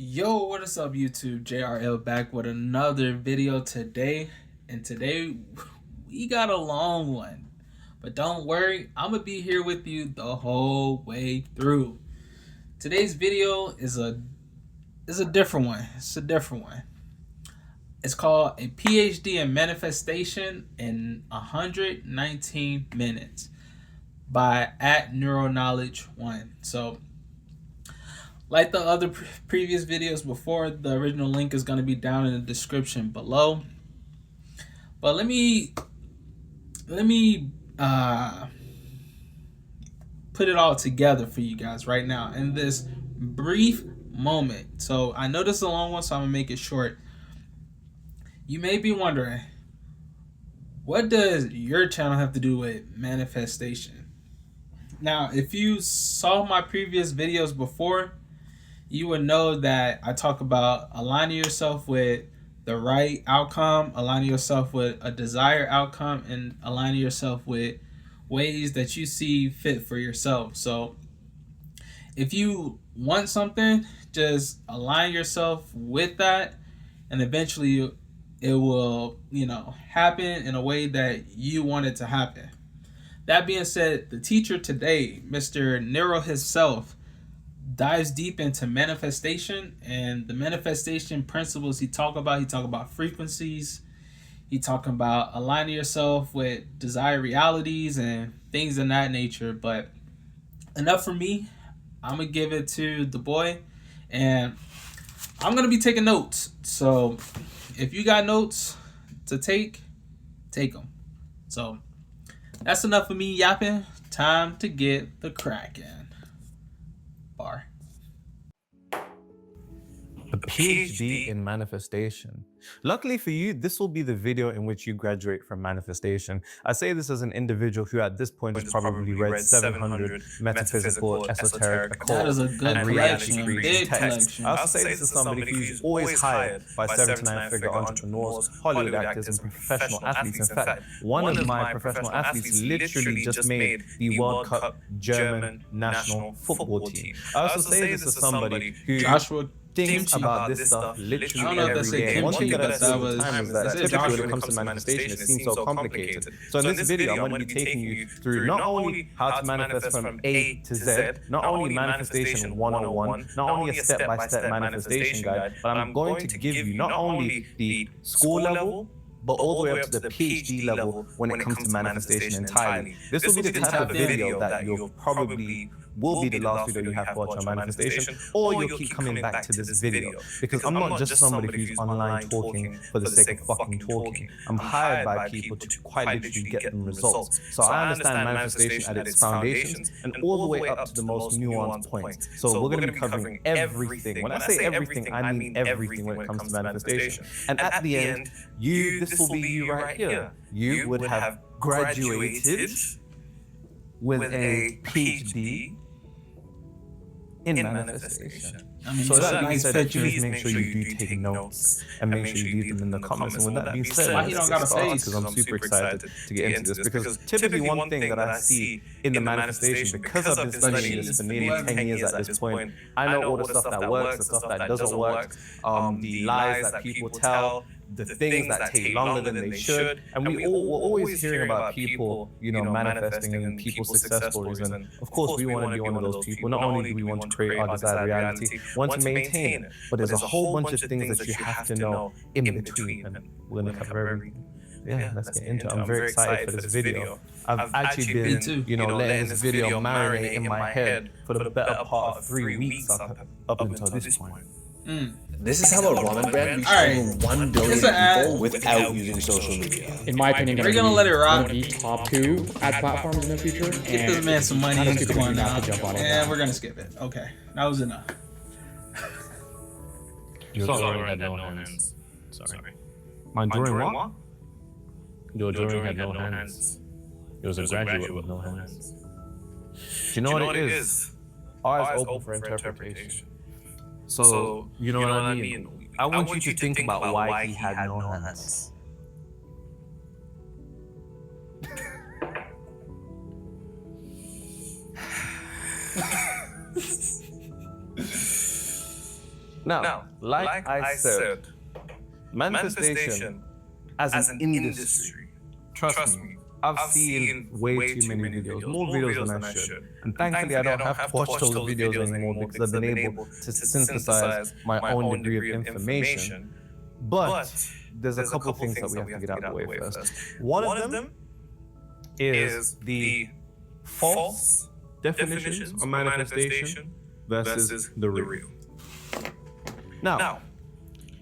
Yo, what is up YouTube? JRL back with another video today. And today we got a long one. But don't worry, I'm going to be here with you the whole way through. Today's video is a different one. It's a different one. It's called a PhD in manifestation in 119 minutes by @neuroknowledge1. So like the other previous videos before, the original link is going to be down in the description below. But let me put it all together for you guys right now in this brief moment. So I know this is a long one, so I'm going to make it short. You may be wondering, what does your channel have to do with manifestation? Now, if you saw my previous videos before, you would know that I talk about aligning yourself with the right outcome, aligning yourself with a desired outcome, and aligning yourself with ways that you see fit for yourself. So if you want something, just align yourself with that, and eventually it will, happen in a way that you want it to happen. That being said, the teacher today, Mr. Nero himself, dives deep into manifestation and the manifestation principles he talk about frequencies. He talking about aligning yourself with desired realities and things of that nature. But enough for me. I'm gonna give it to the boy, and I'm gonna be taking notes. So if you got notes to take them. So that's enough for me yapping. Time to get the crack in. Bar. A PhD in manifestation. Luckily for you, this will be the video in which you graduate from manifestation. I say this as an individual who at this point has probably read 700 metaphysical, esoteric, occult, and reality-creating texts. I also say this as somebody who's always hired by 7 to 9 figure entrepreneurs, Hollywood actors, and professional athletes. In fact, one of my professional athletes literally just made the World Cup German national football team. I also say this as somebody who thinks about this stuff literally every day. One thing that I say all the time is that typically when it comes to manifestation, it seems so complicated. So in this video, I'm going to be taking you through not only how to manifest from A to Z, not only manifestation 101, not only a step-by-step manifestation guide, but I'm going to give you not only the school level, but all the way up to the PhD level when it comes to manifestation entirely. This will be the type of video that you'll probably will be the last video you have to watch on manifestation, or you'll keep coming back to this video. Because I'm not just somebody who's online talking for the sake of fucking talking. I'm hired by people to quite literally get them results. So I understand manifestation at its foundations and all the way up to the most nuanced points. So we're going to be covering everything. When I say everything, I mean everything when it comes to manifestation. And at the end, this will be you right here. You would have graduated with a PhD in manifestation. So that being said, please make sure you do take notes and make sure you leave them in the comments. And with that being said, let's get started because I'm super excited to get into this. Because typically one thing that I see in the manifestation, because I've been studying this for nearly 10 years at this point, I know all the stuff that works, the stuff that doesn't work, the lies that people tell, the things that take longer than they should. And we're always hearing about people, manifesting and people's success stories. And of course, we want to be one of those people. Not only do we want to create our desired reality, want to maintain it, but there's a whole bunch of things that you have to know in between. And we're going to cover everything. Yeah, let's get into it. I'm very excited for this video. I've actually been, letting this video marinate in my head for the better part of 3 weeks up until this point. This is how a ramen brand reaches over 1 billion people without using social media. In my opinion, we're gonna let it rock. Be top 2 ad platforms in the future. Get this man some money in the corner now. And we're gonna skip it. Okay, that was enough. Your drawing had no hands. Sorry. My drawing what? Your drawing had no hands. It was a graduate with no hands. Do you know what it is? Eyes open for interpretation. So, you know what I mean? I want you to think about why he had no hands. Now, like I said, manifestation as an industry, trust me, I've seen way too many videos, more videos than I should. And thankfully, I don't have to watch all the videos anymore because I've been able to synthesize my own degree of information. But there's a couple of things that we have to get out of the way first. One of them is the false definitions of manifestation versus the real. Now,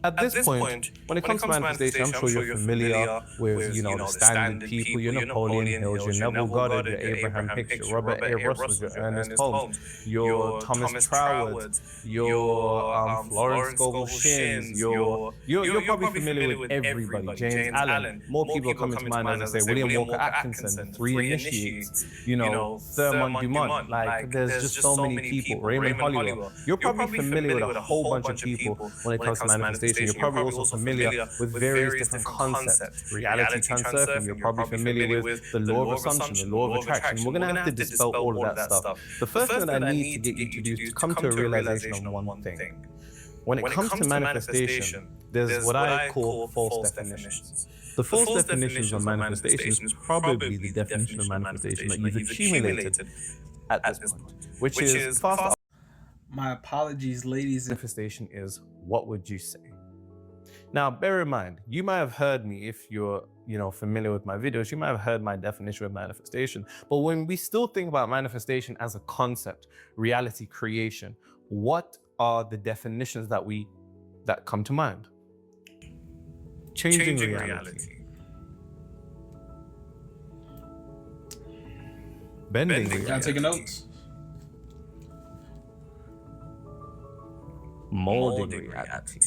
at this point, when it comes to manifestation, I'm sure you're familiar with, the standard people, your Napoleon Hills, your Neville Goddard, your Abraham Hicks, your Robert A. Russell, your Ernest Holmes, your Thomas Troward, your Florence Scovel Shins, you're probably familiar with everybody. James Allen. More people come into mind as I say William Walker Atkinson, Three Initiates, Thurmond Dumont. Like, there's just so many people. Raymond Holliwell. You're probably familiar with a whole bunch of people when it comes to manifestation. You're probably also familiar with various different concepts. Reality transurfing, you're probably familiar with the law of assumption, the law of attraction. We're going to have to dispel all of that stuff. The first thing that I need to get you to do is to come to a realization of one thing. When it comes to manifestation, there's what I call false definitions. The false definitions of manifestation is probably the definition of manifestation that you've accumulated at this point, which is fast. My apologies, ladies. Manifestation is, what would you say? Now, bear in mind, you might have heard me, if you're familiar with my videos, you might have heard my definition of manifestation. But when we still think about manifestation as a concept, reality creation, what are the definitions that come to mind? Changing reality. Bending reality. I'm taking notes. Molding reality.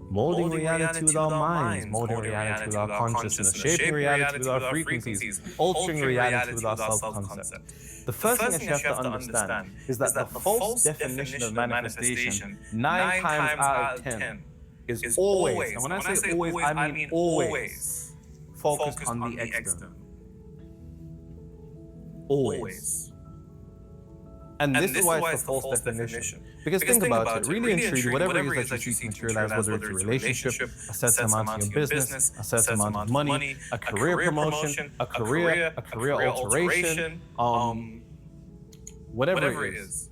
Molding reality with our minds, molding reality with our consciousness, shaping reality with our frequencies, altering reality with our self-concept. The first thing that you have to understand is that the false definition of manifestation, 9 times out of 10, is always, and when I say always, I mean always, focused on the external. Always. And this is why it's a false definition. Because think about it, really and truly, whatever it is that you seek to materialize, whether it's a relationship, a certain amount of your business, a certain amount of money, a career promotion, a career alteration, whatever it is.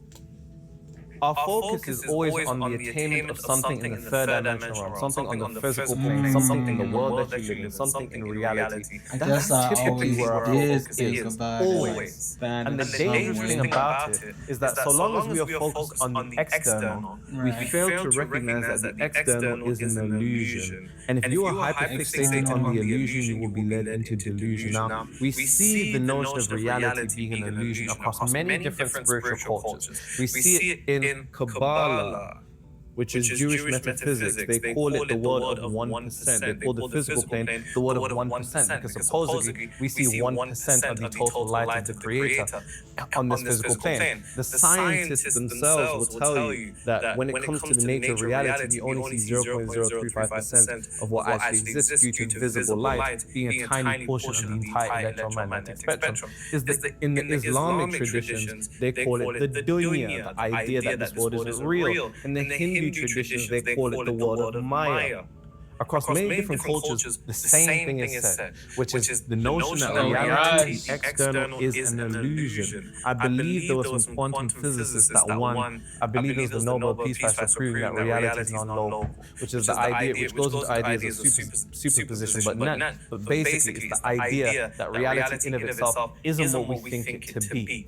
Our focus is always on the attainment of something in the third dimensional realm, something on the physical plane, something in the world that you live in, something in reality. That's typically where our focus is, always. And the dangerous thing about it is that so long as we are focused on the external, we fail to recognize that the external is an illusion. And if you are hyperfixated on the illusion, you will be led into delusion. Now, we see the notion of reality being an illusion across many different spiritual cultures. We see it in Kabbalah, which is Jewish metaphysics. They call it the world of 1%. They call the physical plane the world of 1%, because supposedly we see 1% of the total light of the Creator on this physical plane. The scientists themselves will tell you that when it comes to the nature of reality, we only see 0.035% of what actually exists due to visible light being a tiny portion of the entire electromagnetic spectrum. In the Islamic traditions, they call it the dunya, the idea that this world isn't real. In the Hindu traditions, they call it the world of Maya. Across many different cultures, the same thing is said, which is the notion that reality external is an illusion. I believe there were some quantum physicists that won. I believe there was the Nobel Peace Prize for proving that reality is non-local, which is the idea, which goes into ideas of superposition, but basically it's the idea that reality in of itself isn't what we think it to be.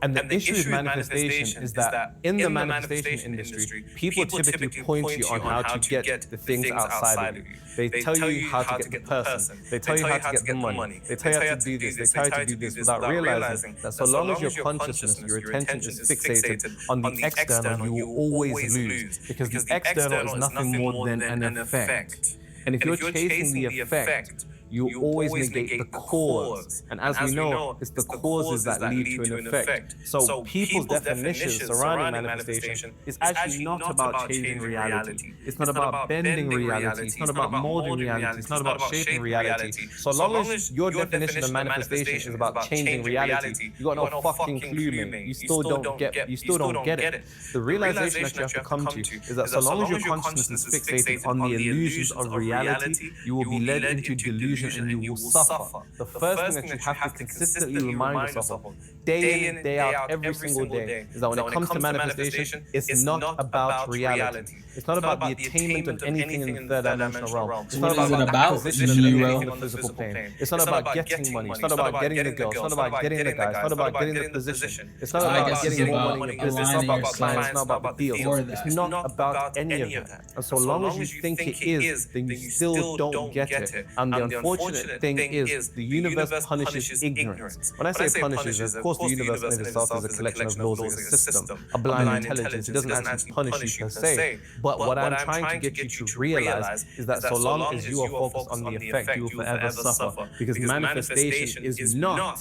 And the issue with manifestation is that in the manifestation industry, people typically point you on how to get the things outside of you. They tell you how to get the person. They tell you how to get the money. They tell you how to do this. They tell you to do this without realizing that so long as your consciousness, your attention is fixated on the external, you will always lose. Because the external is nothing more than an effect. And if you're chasing the effect you always negate the cause. And as we know, it's the causes that lead to an effect. So people's definitions surrounding manifestation is actually not about changing reality. It's not about bending reality. It's not about molding reality. It's not about shaping reality. So long as your definition of manifestation is about changing reality, you got no fucking clue, mate. You still don't get it. The realization that you have to come to is that so long as your consciousness is fixated on the illusions of reality, you will be led into delusion and you will suffer. The first thing that you have to consistently remind yourself of, day in, day out, every single day, is that when it comes to manifestation, it's not about reality. It's not about the attainment of anything in the third dimensional realm. It's not about the acquisition of anything on the physical plane. It's not about getting money. It's not about getting the girl. It's not about getting the guy. It's not about getting the position. It's not about getting more money in your business. It's not about clients. It's not about the deal. It's not about any of that. And so long as you think it is, then you still don't get it. And the unfortunate thing is the universe punishes ignorance. When I say punishes, of course the universe in itself is a collection of laws, it's a system, a blind intelligence. It doesn't actually punish you per se. But what I'm trying to get you to realize is that so long as you are focused on the effect, you will forever suffer. Because manifestation is not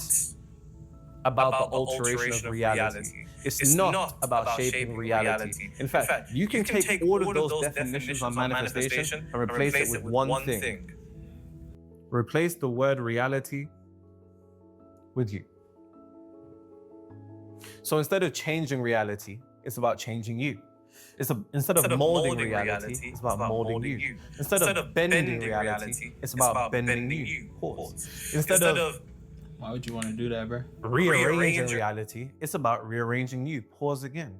about the alteration of reality. It's not about shaping reality. In fact, you can take all of those definitions on manifestation and replace it with one thing. Replace the word reality with you. So instead of changing reality, it's about changing you. Instead of molding reality, it's about molding you. Instead of bending reality, it's about bending you. Pause. Instead of why would you want to do that, bro? Rearranging reality, it's about rearranging you. Pause again.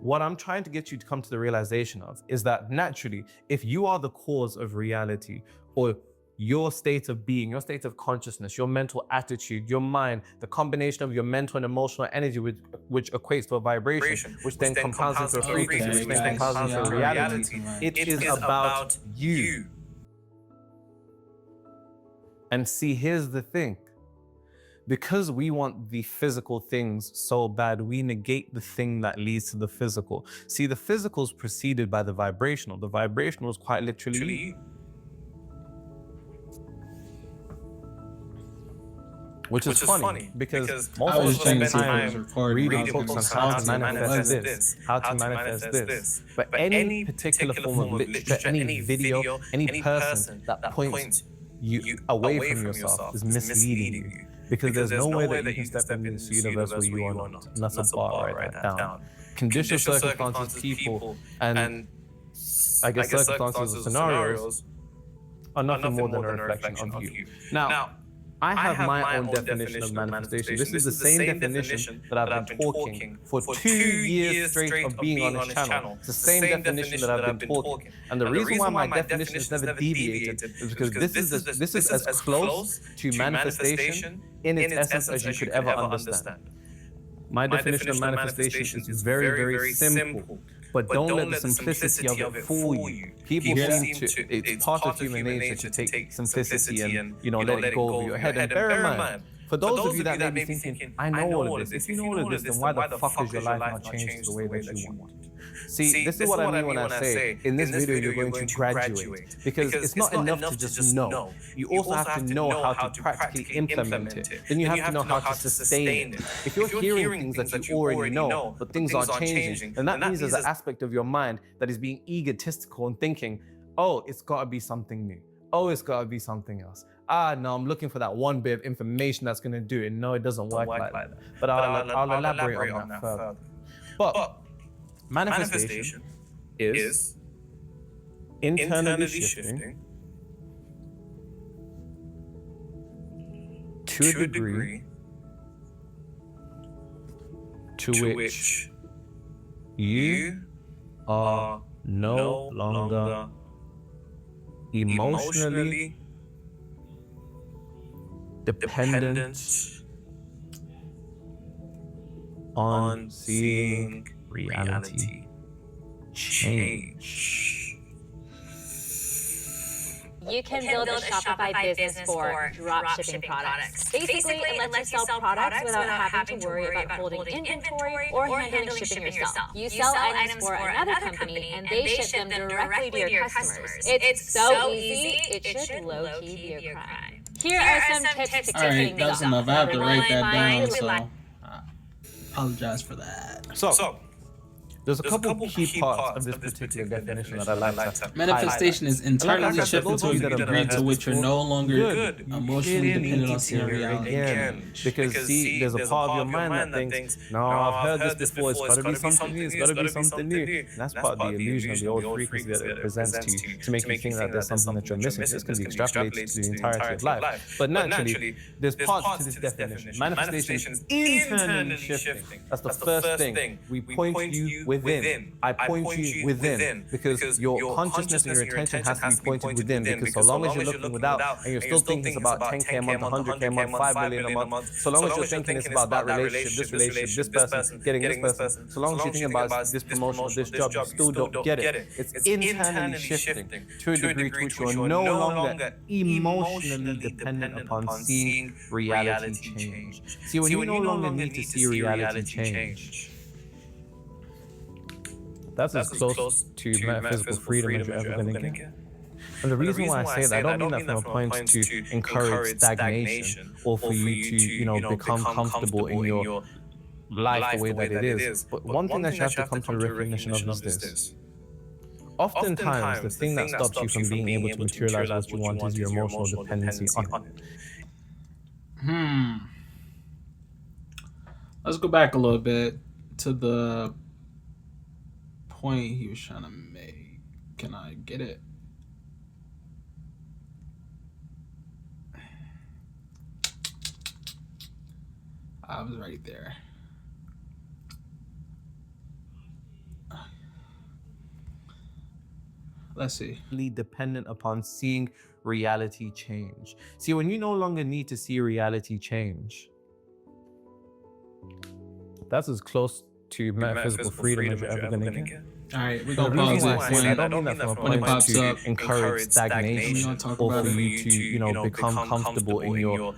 What I'm trying to get you to come to the realization of is that naturally, if you are the cause of reality, or your state of being, your state of consciousness, your mental attitude, your mind, the combination of your mental and emotional energy, which equates to a vibration, which then compounds into a frequency, which then compounds into a reality, it is about you. And see, here's the thing. Because we want the physical things so bad, we negate the thing that leads to the physical. See, the physical is preceded by the vibrational. The vibrational is quite literally you. Which is funny because most of us spend time reading books on how to manifest this, how to manifest this. But any particular form of literature, any video, any person that points you away from yourself is misleading you. Because there's no way that you can step into this universe where you are not. And that's a bar, write that down. Conditions, circumstances, people, and I guess circumstances or scenarios are nothing more than a reflection of you. Now, I have my own definition of manifestation. This is the same definition that I've been talking for 2 years straight of being on this channel. It's the same definition that I've been talking. And the reason why my definition has never deviated is because this is as close to manifestation in its essence as you could ever understand. My definition of manifestation is very, very simple. But don't let the simplicity of it fool you. People seem to, it's part of human nature to take simplicity and, let it go over your head. And bear in mind, for those of you that may be thinking, I know all of this. If you know all of this, then why the fuck is your life not changed the way that you want? See, this is what I mean when I say, in this video, you're going to graduate. Because it's not enough to just know. You also have to know how to practically implement it. Then you have to know how to sustain it. If you're hearing things that you already know, but things aren't changing, then that means there's an aspect of your mind that is being egotistical and thinking, oh, it's got to be something new. Oh, it's got to be something else. No, I'm looking for that one bit of information that's going to do it. No, it doesn't work like that. But I'll elaborate on that further. But manifestation is internally shifting to a degree to which you are no longer emotionally dependent on seeing reality change. you can build a Shopify business for drop shipping products. Basically, it lets you sell products without having to worry about holding inventory or handling shipping yourself. You sell items for another company and they ship them directly to your customers. It's so easy, it should low-key be a crime. Here are some tips to All right, kick that's things enough. off. I have to write that down, Number so one, I apologize for that. So, there's a couple key parts of this particular definition that I like to Manifestation is internally shifting to a degree to which you're no longer emotionally dependent on seeing reality. Again, because see, there's a part of your mind that thinks, no, I've heard this before, it's got to be something new, it's got to be something new. And that's part of the illusion of the old frequency that it presents to make you think that there's something that you're missing. This can be extrapolated to the entirety of life. But naturally, there's parts to this definition. Manifestation is internally shifting. That's the first thing. We point you within. I point you within because your consciousness and your attention has to be pointed within, because so long as you're looking without and you're still thinking it's about 10K a month, 100K a month, 5 million a month, so long as you're thinking it's about that relationship, this person, getting this person, so long as you're thinking about this promotion or this job, you still don't get it. It's internally shifting to a degree to which you're no longer emotionally dependent upon seeing reality change. See, when you no longer need to see reality change, that's as close to metaphysical freedom as you're ever going to get. And the reason why I say that, I don't mean that from a point to encourage stagnation or for you to, become comfortable in your life the way that it is. But one thing that you have to come to the recognition of is this. Oftentimes, the thing that stops you from being able to materialize what you want is your emotional dependency on it. Let's go back a little bit to the point he was trying to make. Can I get it? I was right there. Let's see. Dependent upon seeing reality change. See, when you no longer need to see reality change, that's as close to metaphysical freedom as you're ever going to get. All right, we're going to pause it. I don't mean that from a point to encourage stagnation or for you to, become comfortable in your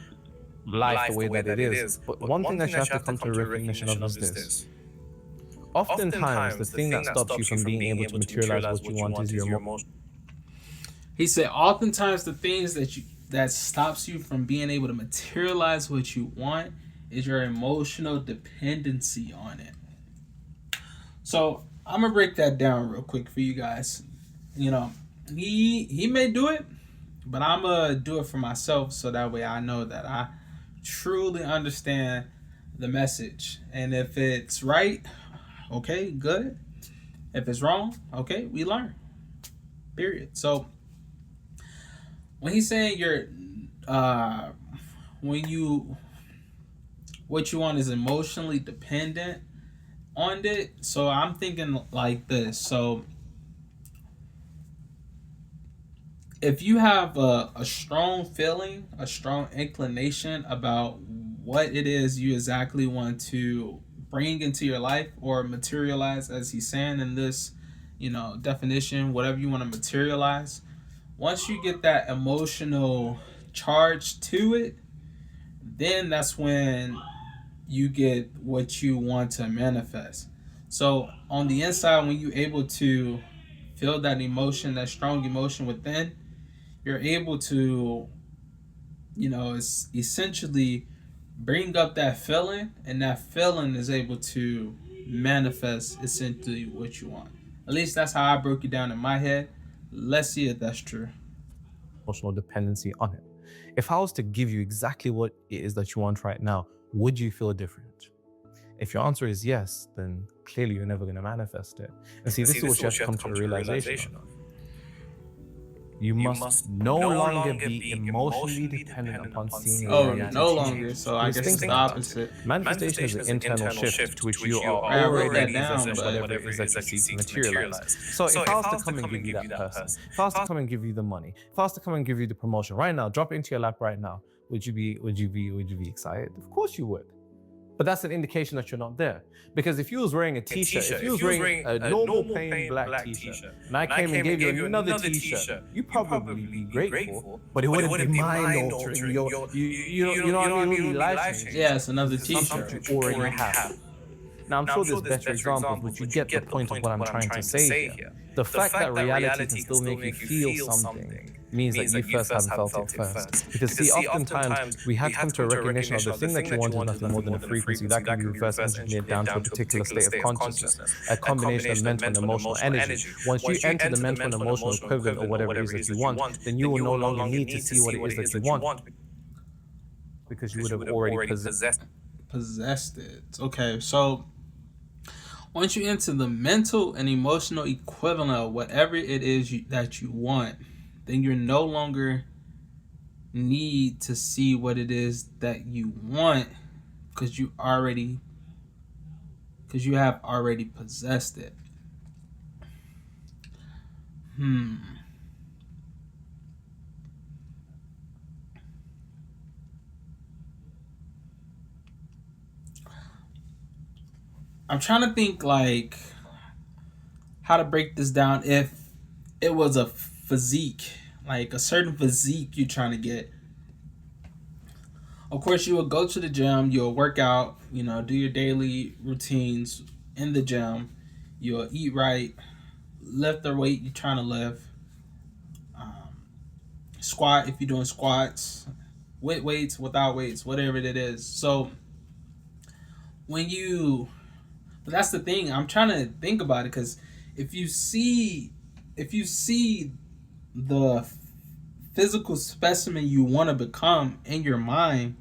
life the way that it is. But one thing that you have to come to the recognition of is this. Oftentimes, the thing that stops you from being able to materialize what you want is your emotion. He said, oftentimes the things that stops you from being able to materialize what you want is your emotional dependency on it. So I'm gonna break that down real quick for you guys. He may do it, but I'm gonna do it for myself so that way I know that I truly understand the message. And if it's right, okay, good. If it's wrong, okay, we learn. Period. So when he's saying what you want is emotionally dependent on it, so I'm thinking like this. So if you have a strong feeling, a strong inclination about what it is you exactly want to bring into your life or materialize, as he's saying in this, definition, whatever you want to materialize, once you get that emotional charge to it, then that's when you get what you want to manifest. So on the inside, when you're able to feel that emotion, that strong emotion within, you're able to, essentially bring up that feeling, and that feeling is able to manifest essentially what you want. At least that's how I broke it down in my head. Let's see if that's true. Emotional dependency on it. If I was to give you exactly what it is that you want right now, would you feel different? If your answer is yes, then clearly you're never going to manifest it. And see, this is what you have to come to a realization of. You must no longer be emotionally dependent upon seeing reality. No longer. So I guess it's the opposite. Manifestation is an internal shift to which you are already possessed whatever it is that you seek to materialize. So if I was to come and give you that person, if I was to come and give you the money, if I was to come and give you the promotion right now, drop it into your lap right now, would you be excited? Of course you would. But that's an indication that you're not there. Because if you was wearing a t-shirt, if you was wearing a normal plain black t-shirt, and I came and gave you another t-shirt, you'd probably be grateful, but it wouldn't be mind-altering. You know what I mean? Really life-changing. Yeah, it's another t-shirt. Something you already have. Now, I'm sure there's better examples, but you get the point of what I'm trying to say here. The fact that reality can still make you feel something means that you first haven't felt it first. Because see, oftentimes we have come to a recognition of the thing that you want is nothing more than a frequency that can be reverse engineered down to a particular state of consciousness, a combination of mental and emotional energy. Once you enter the mental and emotional equivalent or whatever it is that you want, then you will no longer need to see what it is that you want, because you would have already possessed it. Okay, so once you enter the mental and emotional equivalent of whatever it is that you want, then you no longer need to see what it is that you want, because you have already possessed it. I'm trying to think like how to break this down. If it was a physique, like a certain physique you're trying to get, of course you will go to the gym, you'll work out, do your daily routines in the gym, you'll eat right, lift the weight you're trying to lift, squat if you're doing squats, with weights, without weights, whatever it is. So but that's the thing, I'm trying to think about it, because if you see the physical specimen you want to become in your mind,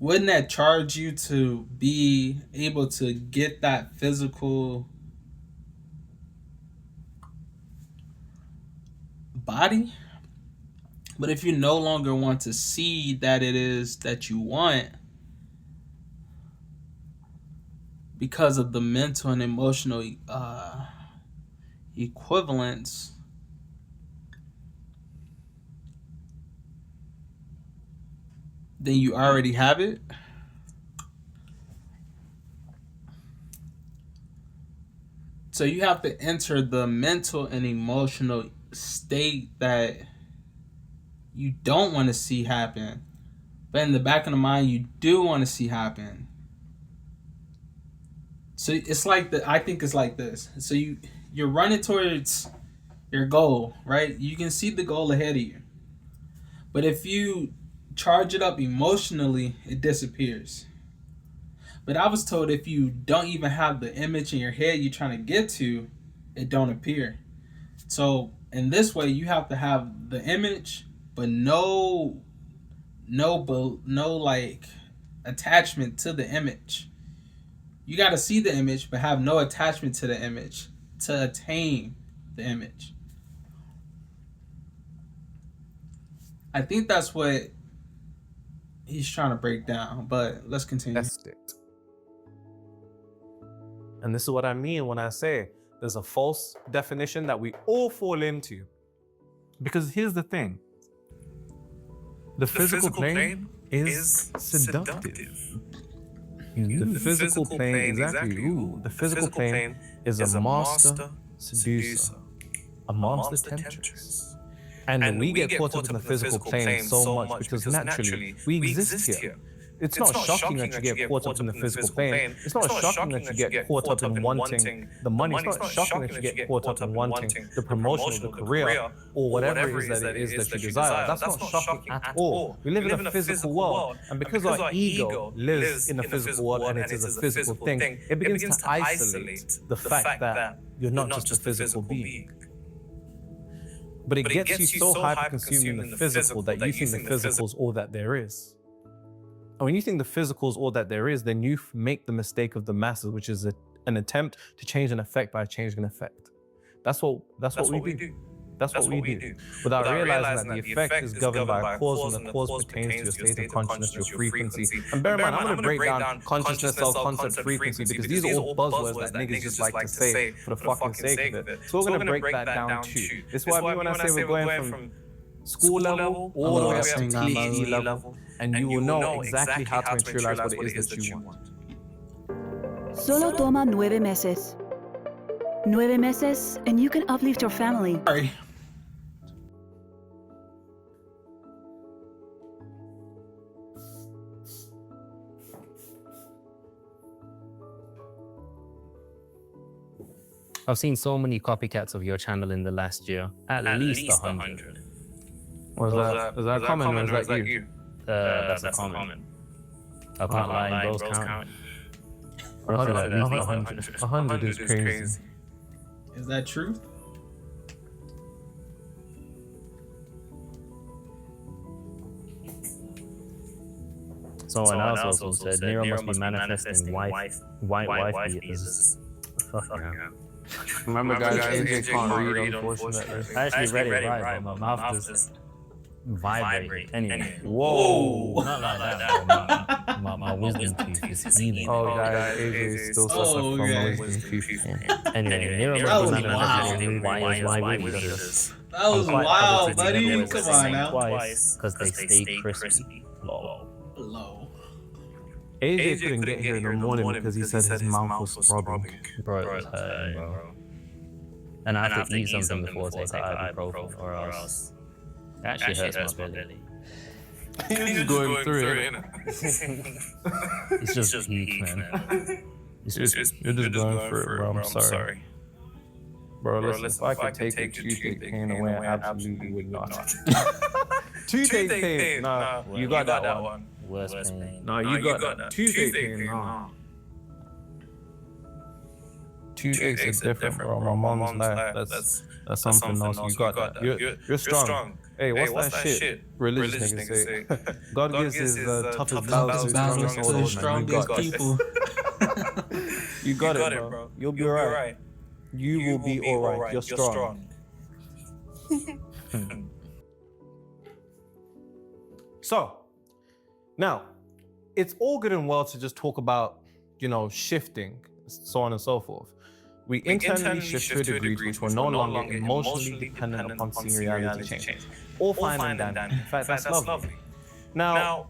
wouldn't that charge you to be able to get that physical body? But if you no longer want to see that it is that you want, because of the mental and emotional equivalence, then you already have it. So you have to enter the mental and emotional state that you don't want to see happen, but in the back of the mind you do want to see happen. So it's like I think it's like this. So you're running towards your goal, right? You can see the goal ahead of you. But if you charge it up emotionally, it disappears. But I was told if you don't even have the image in your head you're trying to get to, it don't appear. So in this way, you have to have the image, but no like attachment to the image. You got to see the image, but have no attachment to the image to attain the image. I think that's what he's trying to break down, but let's continue. And this is what I mean when I say there's a false definition that we all fall into. Because here's the thing. The physical plane is seductive. The physical plane, exactly. The physical plane is a master seducer, a master temptress. And we get caught up in the physical plane so much because naturally we exist here. It's not shocking that you get caught up in the physical plane. It's not shocking that you get caught up in wanting the money. It's not shocking that you get caught up in wanting the promotion, the career, or whatever it is that you desire. That's not shocking at all. We live in a physical world, and because our ego lives in a physical world and it is a physical thing, it begins to isolate the fact that you're not just a physical being. But it gets you so hyper-consumed in the physical that you think the physical is all that there is. And when you think the physical is all that there is, then you make the mistake of the masses, which is an attempt to change an effect by changing an effect. That's what we do. That's what we do. Without realizing that the effect is governed by a cause, and the cause pertains to your state of consciousness, your frequency. And bear in mind, I'm going to break down consciousness, self-concept, frequency, because these are all buzzwords that niggas just like to say for the fucking sake of it. So we're going to break that down too. It's why when I say we're going from school level all the way up to PhD level, and you will know exactly how to materialize what it is that you want. Solo toma 9 meses. 9 meses, and you can uplift your family. Sorry. I've seen so many copycats of your channel in the last year. At least 100. Was that a comment or was that you? That's a comment. I can't lie, those count. Roughly at least 100. 100 is crazy. Is that true? Someone else also said Nero must be manifesting white beaters. Fuck yeah. Remember guys, AJ can't read, unfortunately. I actually read it right, but my mouth just vibrated. Anyway. Whoa! Not like that. My wisdom tooth is healing. Oh guys, AJ is still suffering from a wisdom tooth. Anyway, Nero must be manifesting white beaters. That was wild, buddy. Come on now. Because they stay crispy. Lol. AJ couldn't get here in the morning because he said his mouth was throbbing. Bro, it was hurting, bro. And I have to eat something before I take ibuprofen, or else it actually hurts my belly. He's just going through it. It's just heat, man. You're just going through it, bro. I'm sorry. Bro, listen, if I could take the toothache pain away, I absolutely would not. Toothache pain? Nah, you got that one. Worst pain. No, you got that. Toothache pain, nah. Toothaches are different, bro. My mom's life, that's something else. You got that. You're strong. Hey, what's that shit? Religious niggas say. God gives his toughest battles to the strongest people. You got it, bro. You'll be alright. You will be alright. You're strong. So, now, it's all good and well to just talk about, shifting, so on and so forth. We internally shift to a degree to which we're no longer emotionally dependent upon seeing reality change. All fine and dandy. In fact, that's lovely. Now,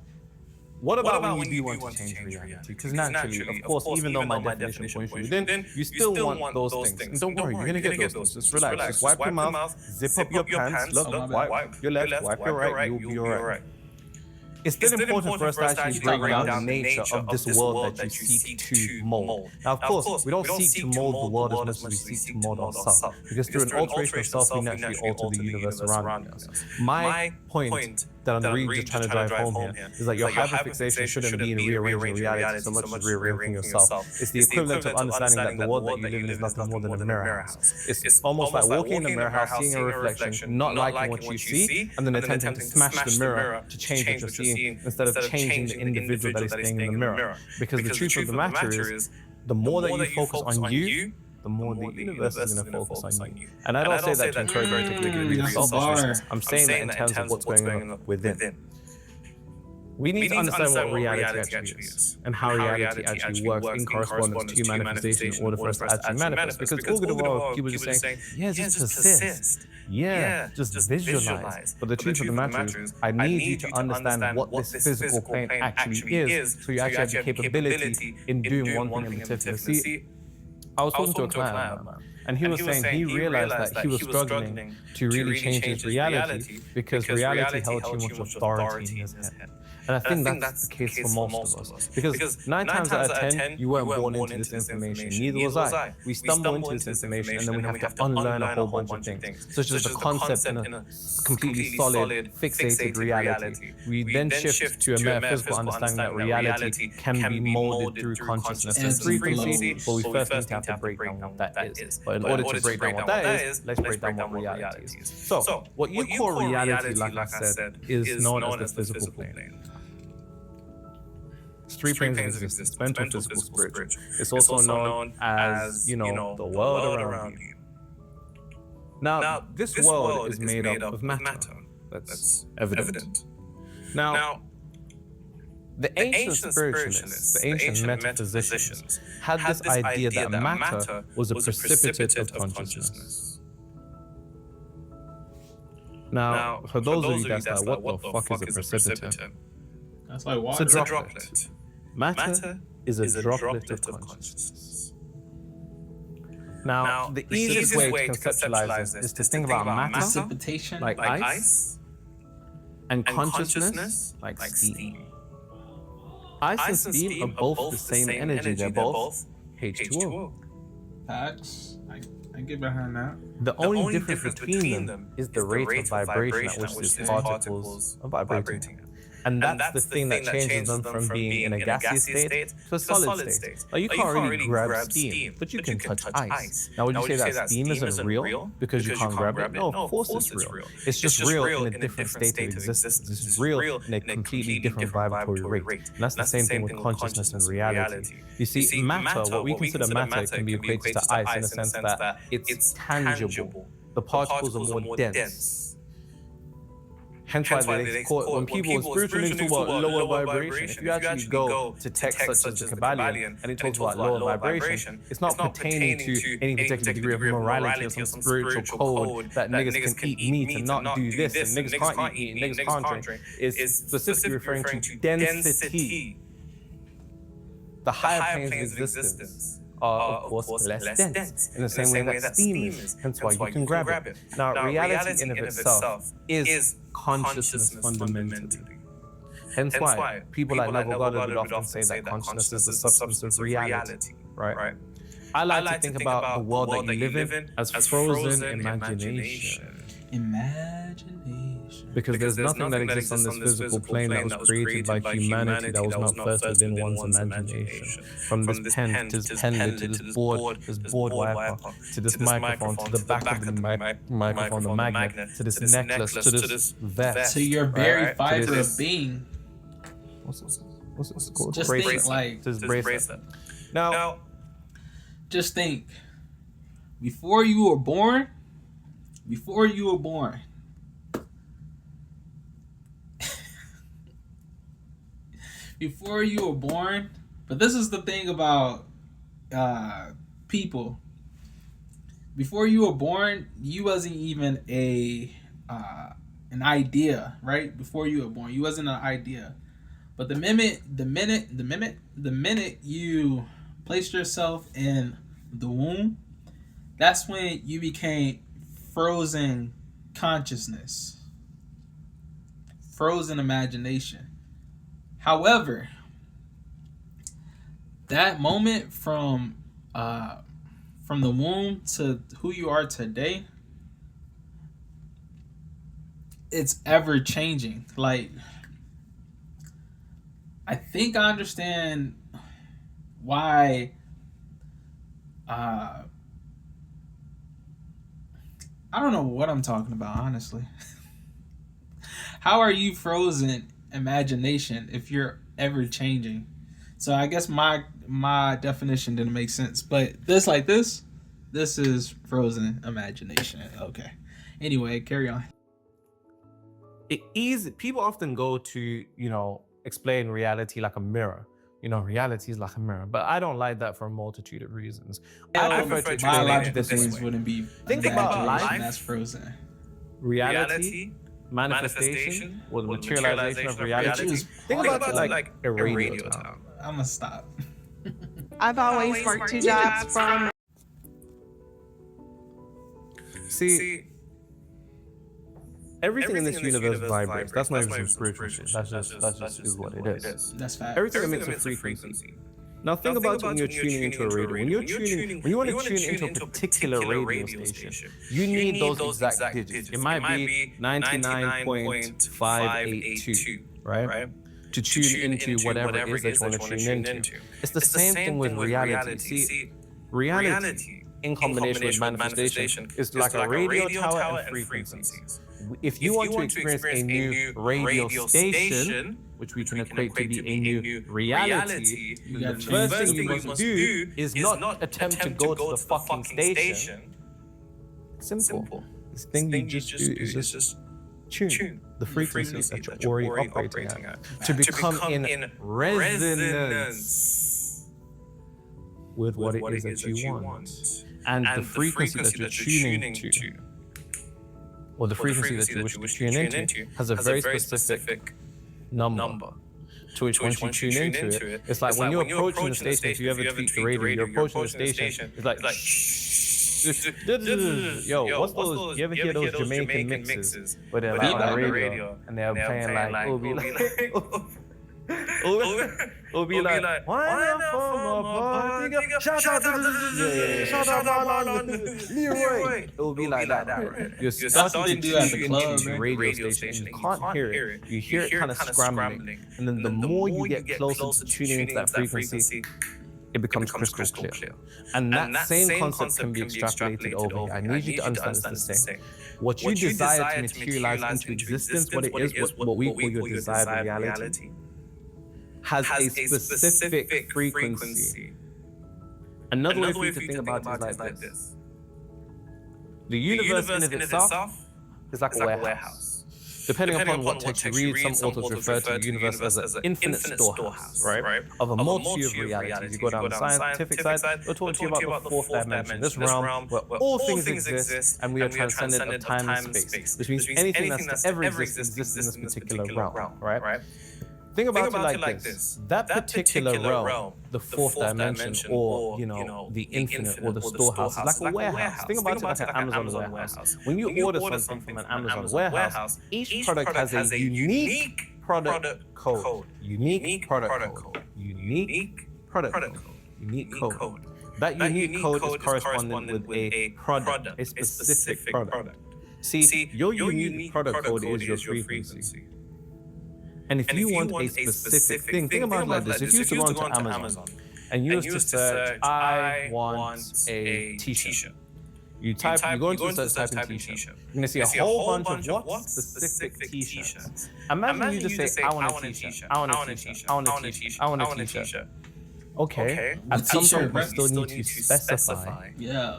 what about when you do want to change reality? Because naturally, of course, even though my definition points you within, you still want those things. And don't worry, you're going to get those things. Just relax. Just wipe your mouth, zip up your pants, look, wipe your left, wipe your right, you'll be alright. It's still important for us to actually break down the nature of this world that you seek to mold. Now, of course, we don't seek to mold the world as much as we seek to mold ourselves. Because through an alteration of self, we naturally alter the universe surrounding us. My point that I'm really just trying to drive home here is that your hyperfixation shouldn't be in rearranging reality so much as rearranging yourself. It's the equivalent of understanding that the world that you live in is nothing more than a mirror house. It's almost like walking in a mirror house, seeing a reflection, not liking what you see, and then attempting to smash the mirror to change what you're seeing instead of changing the individual that is staying in the mirror. Because the truth of the matter is, the more that you focus on you, the more the universe is going to focus on you. And I don't say that to encourage or to give selfishness. I'm saying that in terms of what's going on within. We need to understand what reality actually is and how reality actually works in correspondence to manifestation in order for us to actually manifest. Because all good and well, people just saying, yeah, just persist. Yeah, just visualize. But the truth of the matter is, I need you to understand what this physical plane actually is, so you actually have the capability in doing one thing in particular. See, I was talking to a client, and he was saying he realized that he was struggling to really change his reality because reality held too much authority in his head. And I think that's the case for most of us. Because 9 times out of 10, you weren't born into this information. Neither was I. We stumble into this information and then we have to unlearn a whole bunch of things, such as the concept in a completely solid, fixated reality. We then shift to a metaphysical understanding that reality can be molded through consciousness and frequency, but we first need to have to break down what that is. But in order to break down what that is, let's break down what reality is. So, what you call reality, like I said, is known as the physical plane. It's 3 planes of existence: mental, physical, spiritual. It's also known as, the world around you. Now, this world is made up of matter. That's evident. Now, the ancient spiritualists, the ancient metaphysicians, had this idea that matter was a precipitate of consciousness. Now, for those of you that's like, what the fuck is a precipitin? That's like It's water. a droplet. Matter is a droplet of consciousness. Now, the easiest way to conceptualize this is to think about matter Precipitation. like ice and consciousness like steam. Ice and steam are both the same energy. They're both H2O. Facts. I get behind that. The only difference between them is the rate of vibration at which these particles are vibrating. And that's the thing that changes them from being in a gaseous state to a solid state. Like you can't really grab steam, but you can touch ice. Now, would you say that steam isn't real because you can't grab it? No, of course it's real. It's just real in a different state of existence. It's real in a completely different vibratory rate. And that's the same thing with consciousness and reality. You see, matter, what we consider matter, can be equated to ice in the sense that it's tangible. The particles are more dense. Hence why they call, when people in spiritual niggas talk about lower vibration, if you actually go to texts such as the Kabbalion and it talks about lower vibration, it's not pertaining to any particular degree of morality or some spiritual code that niggas can eat meat and not do this, and niggas can't eat meat and niggas can't drink. It's specifically referring to density. The higher planes of existence are, of course, less dense, in the same way that steam is, hence why you can grab it. Now, reality in of itself is consciousness fundamentally. Hence why people like Neville Goddard would often say that consciousness is the substance of reality, right? I like to think about the world that you live in as frozen imagination. Because there's nothing that exists on this physical plane that was created by humanity that was not first within one's imagination. From this pen to this pen lid to this board wiper to this microphone to the back of the microphone, the magnet to this necklace to this vest. To your very fiber of being. What's it called? Just think like to this bracelet. Now, just think. Before you were born. Before you were born, but this is the thing about people. Before you were born, you wasn't even an idea, right? Before you were born, you wasn't an idea. But the minute you placed yourself in the womb, that's when you became frozen consciousness, frozen imagination. However, that moment from the womb to who you are today, it's ever changing. Like, I think I understand why I don't know what I'm talking about, honestly. How are you frozen imagination if you're ever changing? So I guess my definition didn't make sense, but this is frozen imagination. Okay. Anyway, carry on. People often go to, explain reality like a mirror. Reality is like a mirror, but I don't like that for a multitude of reasons. I prefer to explain biological it this things way. wouldn't be. Think about life. That's frozen. Reality, manifestation, or the materialization of reality. Think about it like a radio tower. I'm gonna stop. I've always worked 2 jobs from. See, everything in this universe vibrates. That's not even some spiritual shit. That's just is what it is. That's fact. Everything emits a frequency. Now think about it when you're tuning into a radio. When you want to tune into a particular radio station, you need those exact digits. It might be 99.582, right? To tune into whatever it is that you want to tune into. It's the same thing with reality. See, reality in combination with manifestation is like a radio tower and frequencies. If you want to experience a new radio station, which we can equate to be a new reality, the first thing you must do is not attempt to go to the fucking station. Simple. The thing you just do is just tune the frequency that you're already operating at to become in resonance with what it is that you want and the frequency that you're tuning to. or the frequency that you wish to tune into, has a very specific number. To which once you tune into it, it's like when you're approaching the station, if you ever tweak the radio, you're approaching the station, it's like, yo, what's those, you ever hear those Jamaican mixes where they're like on the radio and they're playing like, it'll be like, it'll be like, shout out to Leroy. It'll be like that. You're starting to do at the club, radio station, you can't hear it. You hear it kind of scrambling, and then the more you get closer to tuning into that frequency, it becomes crystal clear. And that same concept can be extrapolated over here. I need you to understand it's the same. What you desire to materialize into existence, what it is, what we call your desired reality, has a specific frequency. Another way for you to think about it is like this. The universe in of itself is like a warehouse. Depending upon what text you read, some authors refer to the universe as an infinite storehouse, right? Of a multitude of realities. You go down the scientific side, we'll talk to you about the fourth dimension, this realm where all things exist and we are transcendent of time and space, which means anything that's to ever exist exists in this particular realm, right? Think about it like this. That particular realm, the fourth dimension, or the infinite, or the storehouse, is like a warehouse. Think about it like an Amazon warehouse. When you order something from an Amazon warehouse, each product has a unique product code. Unique product code. Unique product code. Unique code. That unique code is corresponding with a product, a specific product. See, your unique product code is your frequency. And if you want a specific thing, think about it like this. If you used to go onto Amazon and you used to search, I want a t-shirt. You go into the search, type in t-shirt. You're going to see a whole bunch of what? Specific t-shirts. Imagine you just say, I want a t-shirt, I want a t-shirt, I want a t-shirt, I want a t-shirt. Okay, at some point you still need to specify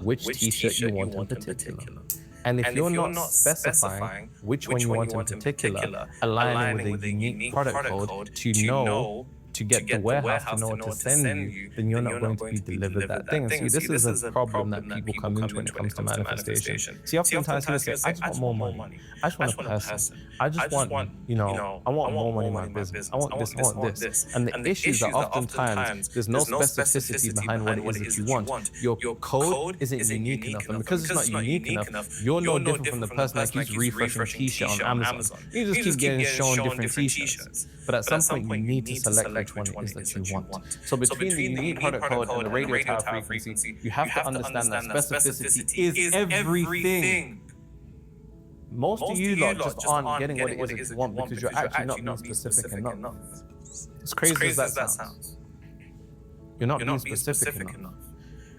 which t-shirt you want in particular. And if you're not specifying which one you want in particular, aligning with a unique product code to get the warehouse to know what to send you, then you're not going to be delivered that thing. And see, this is a problem that people come into when it comes to manifestation. See, oftentimes people say, I just want more money. I just want a person. I just want, I want more money in my business. I want this, I want this. And the issue is that oftentimes there's no specificity behind what it is that you want. Your code isn't unique enough. And because it's not unique enough, you're no different from the person that keeps refreshing t-shirt on Amazon. You just keep getting shown different t-shirts. But at some point, you need to select which one it is that you want. So between the unique product code and the radio tower frequency, you have to understand that specificity is everything. Most of you lot just aren't getting what it is that you want because you're actually not being specific enough. As crazy as that sounds. You're not being specific enough.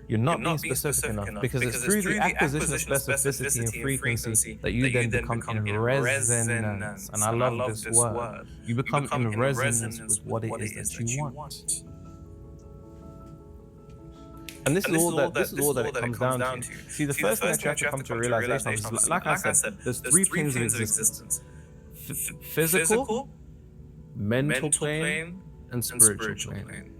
You're not being specific enough because it's through the acquisition of specificity and frequency that you then become in resonance. And I love this word. You become in resonance with what it is that you want. And this is all that it comes down to. See, the first thing that you have to come to a realization of is, like I said, there's three planes of existence: physical, mental plane, and spiritual plane.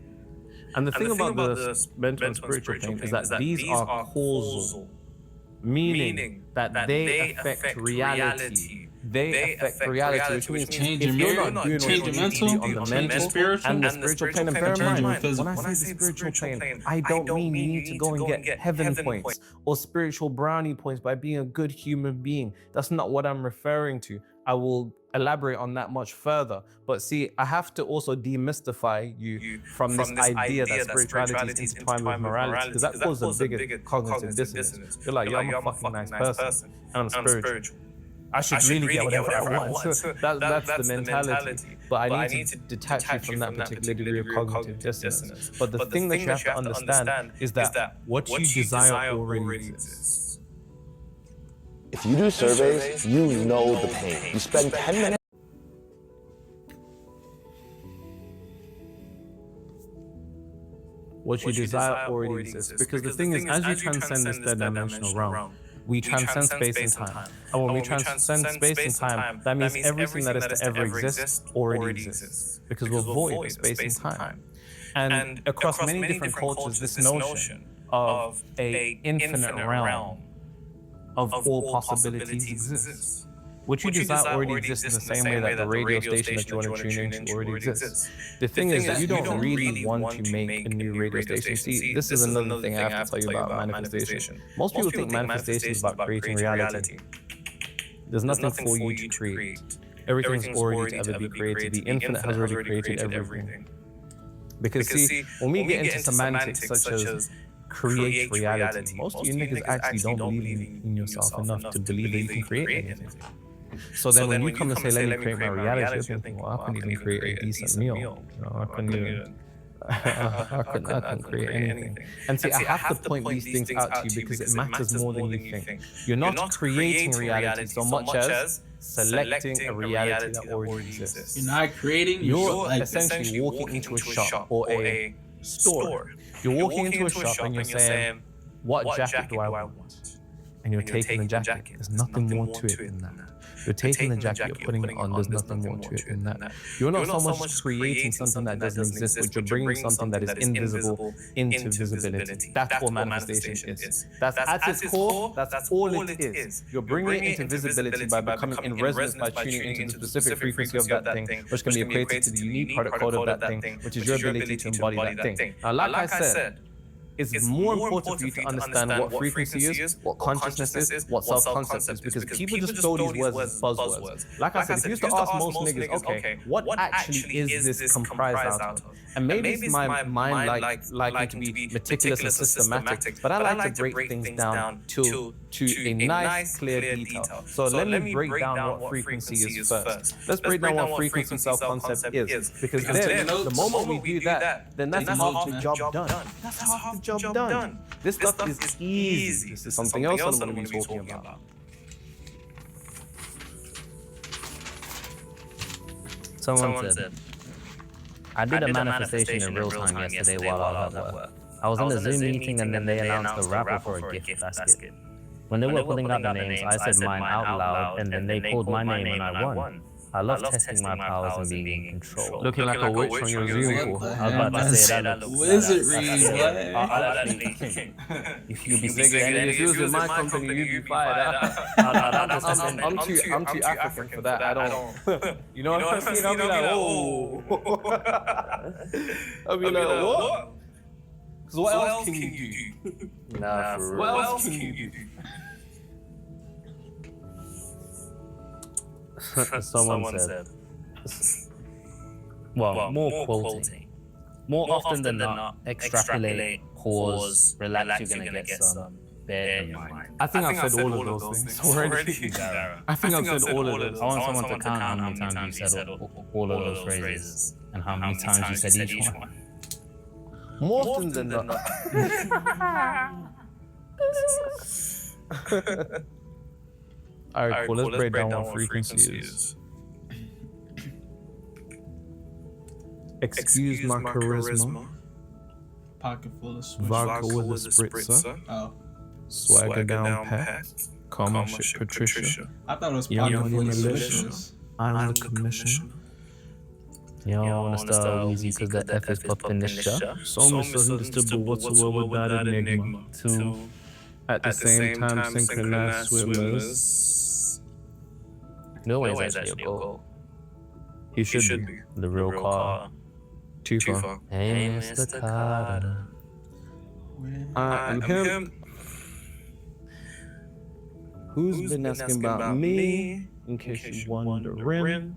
And the thing about the mental and spiritual plane is that these are causal, meaning that they affect reality. They affect reality, which means change if your you're not doing change what your you need to do on the mental spiritual and the spiritual plane, and bear in mind, physical. when I say the spiritual plane, I don't mean you need to go and get heaven points or spiritual brownie points by being a good human being. That's not what I'm referring to. I will elaborate on that much further. But see, I have to also demystify you from this idea that spirituality is intertwined with morality, because that causes a bigger cognitive dissonance. You're like, I'm a fucking nice person, and I'm spiritual. I should really get whatever I want. That's the mentality. But I need to detach you from that particular degree of cognitive dissonance. But the thing that you have to understand is that what you desire already exists. If you do surveys, you know the pain. You spend 10 minutes. What you desire already exists. Because the thing is, as you transcend this third dimensional realm, we transcend space and time. And when we transcend space and time, that means everything that is to ever exist already exists. Because we're void of space and time. And across many different cultures, this notion of an infinite realm, of all possibilities exists. What you desire already exists in the same way that the radio station that you want to tune into already exists. The thing is, you don't really want to make a new radio station. See, this is another thing I have to tell you about manifestation. Most people think manifestation is about creating reality. There's nothing for you to create. Everything is already to ever be created. The infinite has already created everything. Because see, when we get into semantics such as create reality, most of you niggas actually don't believe in yourself enough to believe that you can create anything. So then when you come and say, let me create my reality, you're thinking, well, I couldn't even create a decent meal. You know, I couldn't even, I couldn't create anything. And see, I have to point these things out to you because it matters more than you think. You're not creating reality so much as selecting a reality that already exists. You're not creating, you're essentially walking into a shop or a store. You're walking into a shop and you're saying, what jacket do I want? And you're taking the jacket. There's nothing more to it than that. You're taking the jacket, you're putting it on, there's nothing more to it than that. You're not so much creating something that doesn't exist, but you're bringing something that is invisible into visibility. That's what manifestation is. That's at its core, that's all it is. You're bringing it into visibility by becoming in resonance, by tuning into the specific frequency of that thing, which can be equated to the unique product code of that thing, which is your ability to embody that thing. Now, like I said, it's more important for you to understand what frequency is, what consciousness is, what self-concept is, because people just throw these words as buzzwords. Like I said, if you used to ask most niggas, okay, what actually is this comprised out of? And maybe it's my mind liking to be meticulous and systematic, but I like to break things down to a nice, clear detail. So let me break down what frequency is first. Let's break down what frequency self-concept is, because then the moment we do that, then that's half the job done. That's half the job done. This stuff is easy. This is something else I'm going to be talking about. Someone said, I did a manifestation in real time yesterday while I was at work. I was in a Zoom meeting and then they announced the raffle for a gift basket. When they were putting out the names, I said mine out loud and then they called my name and I won. I love testing my powers and being in control. Looking like a witch on your Zoom call. I was about to say that. Wizardry, If you be saying if you was in my company, you'd be fired. I'm too African for that. I don't. You know what I'm saying? I'll be like, oh. I'll be like, what? Because what else can you do? Nah, for real. What else can you do? Someone said, well, more quoting. More often than not, extrapolate, pause, relax, you're gonna get some. Bear in mind. I think I've said all of those things already. I think I've said all of those. I want someone to count how many times you said all of those phrases and how many times you said each one. More often than not. Alright, cool. Let's break down what frequency is. Excuse my charisma. Pocket full of switch. Vodka with a spritzer. Oh. Swagger down pat. Comma shit Patricia. I thought it was Young pocket full of malicious. switches. I'm the commissioner. Yo, I wanna start easy because the F is popped in this shot. So misunderstood, but whatsoever that enigma. Two. At the same time, synchronized swimmers. No one's actually a goal. He should be. The real car. Too far. Hey, Mr. Carter. I am him. Who's been asking about me? In case you're wondering.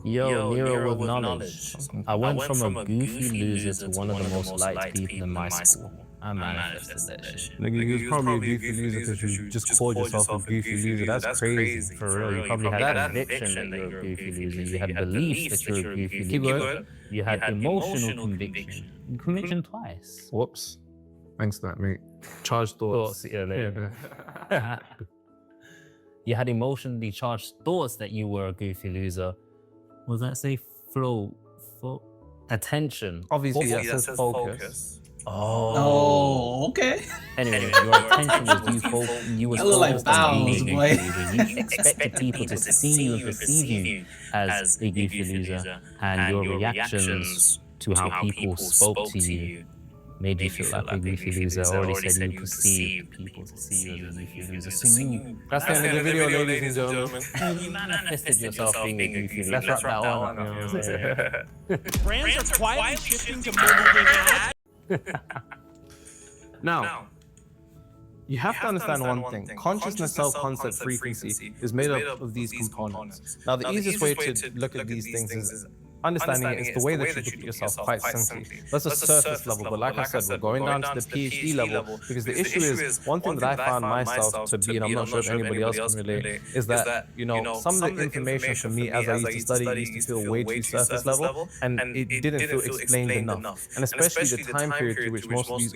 Yo, Nero with knowledge. I went from a goofy loser to one of the most liked people in my school. I manifested that shit. Nigga, you was probably a goofy loser because you just called yourself a goofy loser. That's crazy. For real, you probably had that conviction that you're a goofy loser. You had beliefs that you're a goofy loser. You had emotional conviction. Conviction twice. Whoops. Thanks for that, mate. Charged thoughts. Yeah. You had emotionally charged thoughts that you were a goofy loser. Was that say flow? Attention. Obviously, that says focus. Oh, okay. Anyway, your attention was That look like focused on fouls, being a boy. goofy loser. You expected people to see you and perceive you as a goofy loser, and your reactions to how people spoke to you made you feel like a goofy loser. I already said you perceived people to see you as a goofy loser. So That's the end of the video, ladies and gentlemen. you manifested yourself being a goofy loser. Let's wrap that one up. Brands are quietly shifting to mobile gaming ads. Now, you have to understand one thing. Consciousness, self-concept, frequency is made up of these components. Now, the easiest way to look at these things is understanding it is the way that you look at yourself quite simply. That's a surface level, but like I said, we're going down to the PhD level because the issue is, one thing that I found myself to be, and I'm not sure if anybody else can relate, is that, you know, some of the information for me as I used to study used to feel way too surface level, and it didn't feel explained enough. And especially the time period through which most of these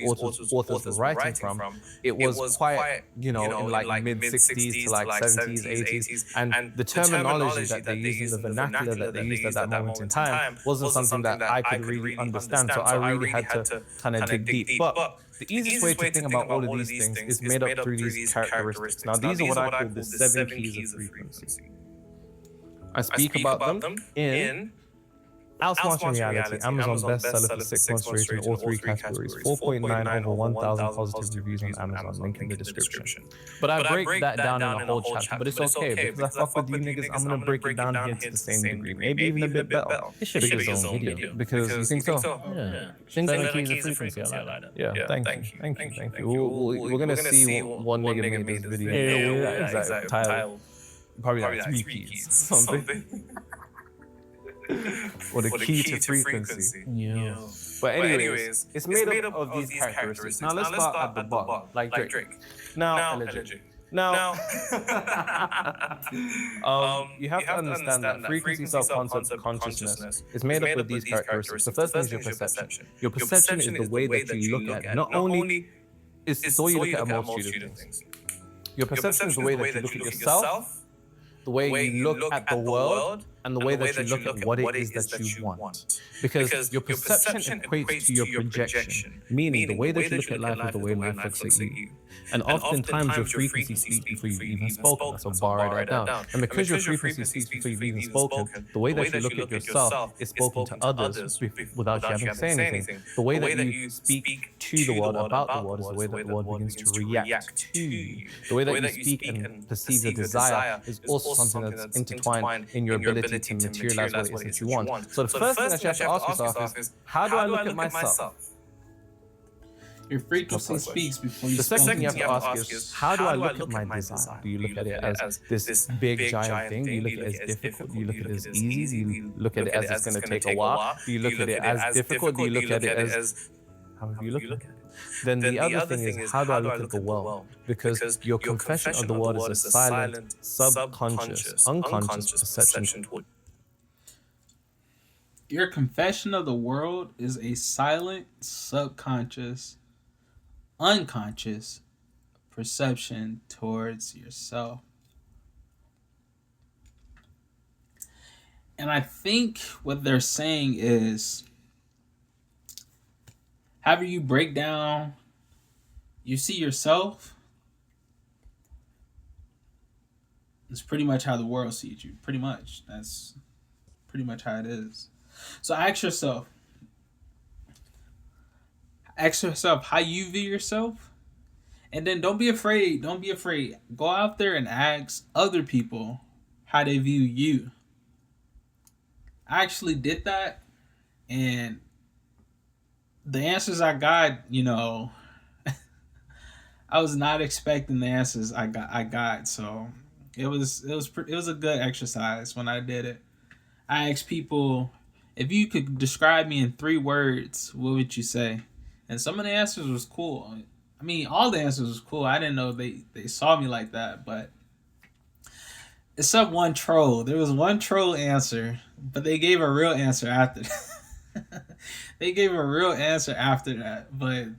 authors were writing from, it was quite, you know, in like mid-60s to like 70s, 80s, and the terminology that they used in the vernacular that they used at that moment in time wasn't something that I could really understand, so I really had to kind of dig deep. But the easiest way to think about all of these things is made up through these characteristics. Now, these are what I call the 7 keys of frequency. I speak about them in Outsmarting Reality, Amazon bestseller for 6 months straight in all 3 categories. 4.9 over 1,000 positive reviews on Amazon. Link in the description. But I break that down in a whole chapter, but it's okay because I fuck with you niggas. I'm gonna break it down here to the same degree, maybe even a bit better. It should be its own video. Because you think so? Yeah. Things like keys of frequency, I like that. Yeah, thank you. We're gonna see one nigga made this video. Yeah, exactly. Title probably like 3 keys, something. Or the key to frequency. Yeah. But anyways, it's made up of these characteristics. Now let's start at the bottom, like Drake. Now, LJ. Now, you have to understand that frequency, self-concept, consciousness is made up of these characteristics. The first thing is your perception. Your perception is the way that you look at it. Not only is it's the way you look at a multitude of things. Your perception is the way that you look at yourself, the way you look at the world, and the way that you look at what it is that you want. Because your perception equates to your projection, meaning the way that you look at life is the way life looks at you. And oftentimes your frequency speaks before you've even spoken, so borrow that down. And because your frequency speaks before you've even spoken, the way that you look at yourself is spoken to others without you having to say anything. The way that you speak to the world about the world is the way that the world begins to react to you. The way that you speak and perceive your desire is also something that's intertwined in your ability to materialize what it is that you want. So the first thing that you have to ask yourself is, how do I look at myself? Your frequency speaks before you The speak. second thing you have to ask is, how do I look at my desire? Do you look at it as this big giant thing? Do you look at it as difficult? Do you look at it as easy? Do you look at it as it's going to take a while? Do you look at it as difficult? Do you look at it as however you look at it? Then the other thing is, how do I look at the world? Because your confession of the world is a silent, subconscious, unconscious perception. Your confession of the world is a silent, subconscious, unconscious perception towards yourself. And I think what they're saying is, however you break down, you see yourself, it's pretty much how the world sees you. Pretty much. That's pretty much how it is. So ask yourself how you view yourself. And then don't be afraid. Go out there and ask other people how they view you. I actually did that, and the answers I got, I was not expecting the answers I got. So it was a good exercise when I did it. I asked people, if you could describe me in 3 words, what would you say? And some of the answers was cool. I mean, all the answers was cool. I didn't know they saw me like that, but except one troll. There was one troll answer, but they gave a real answer after that. They gave a real answer after that, but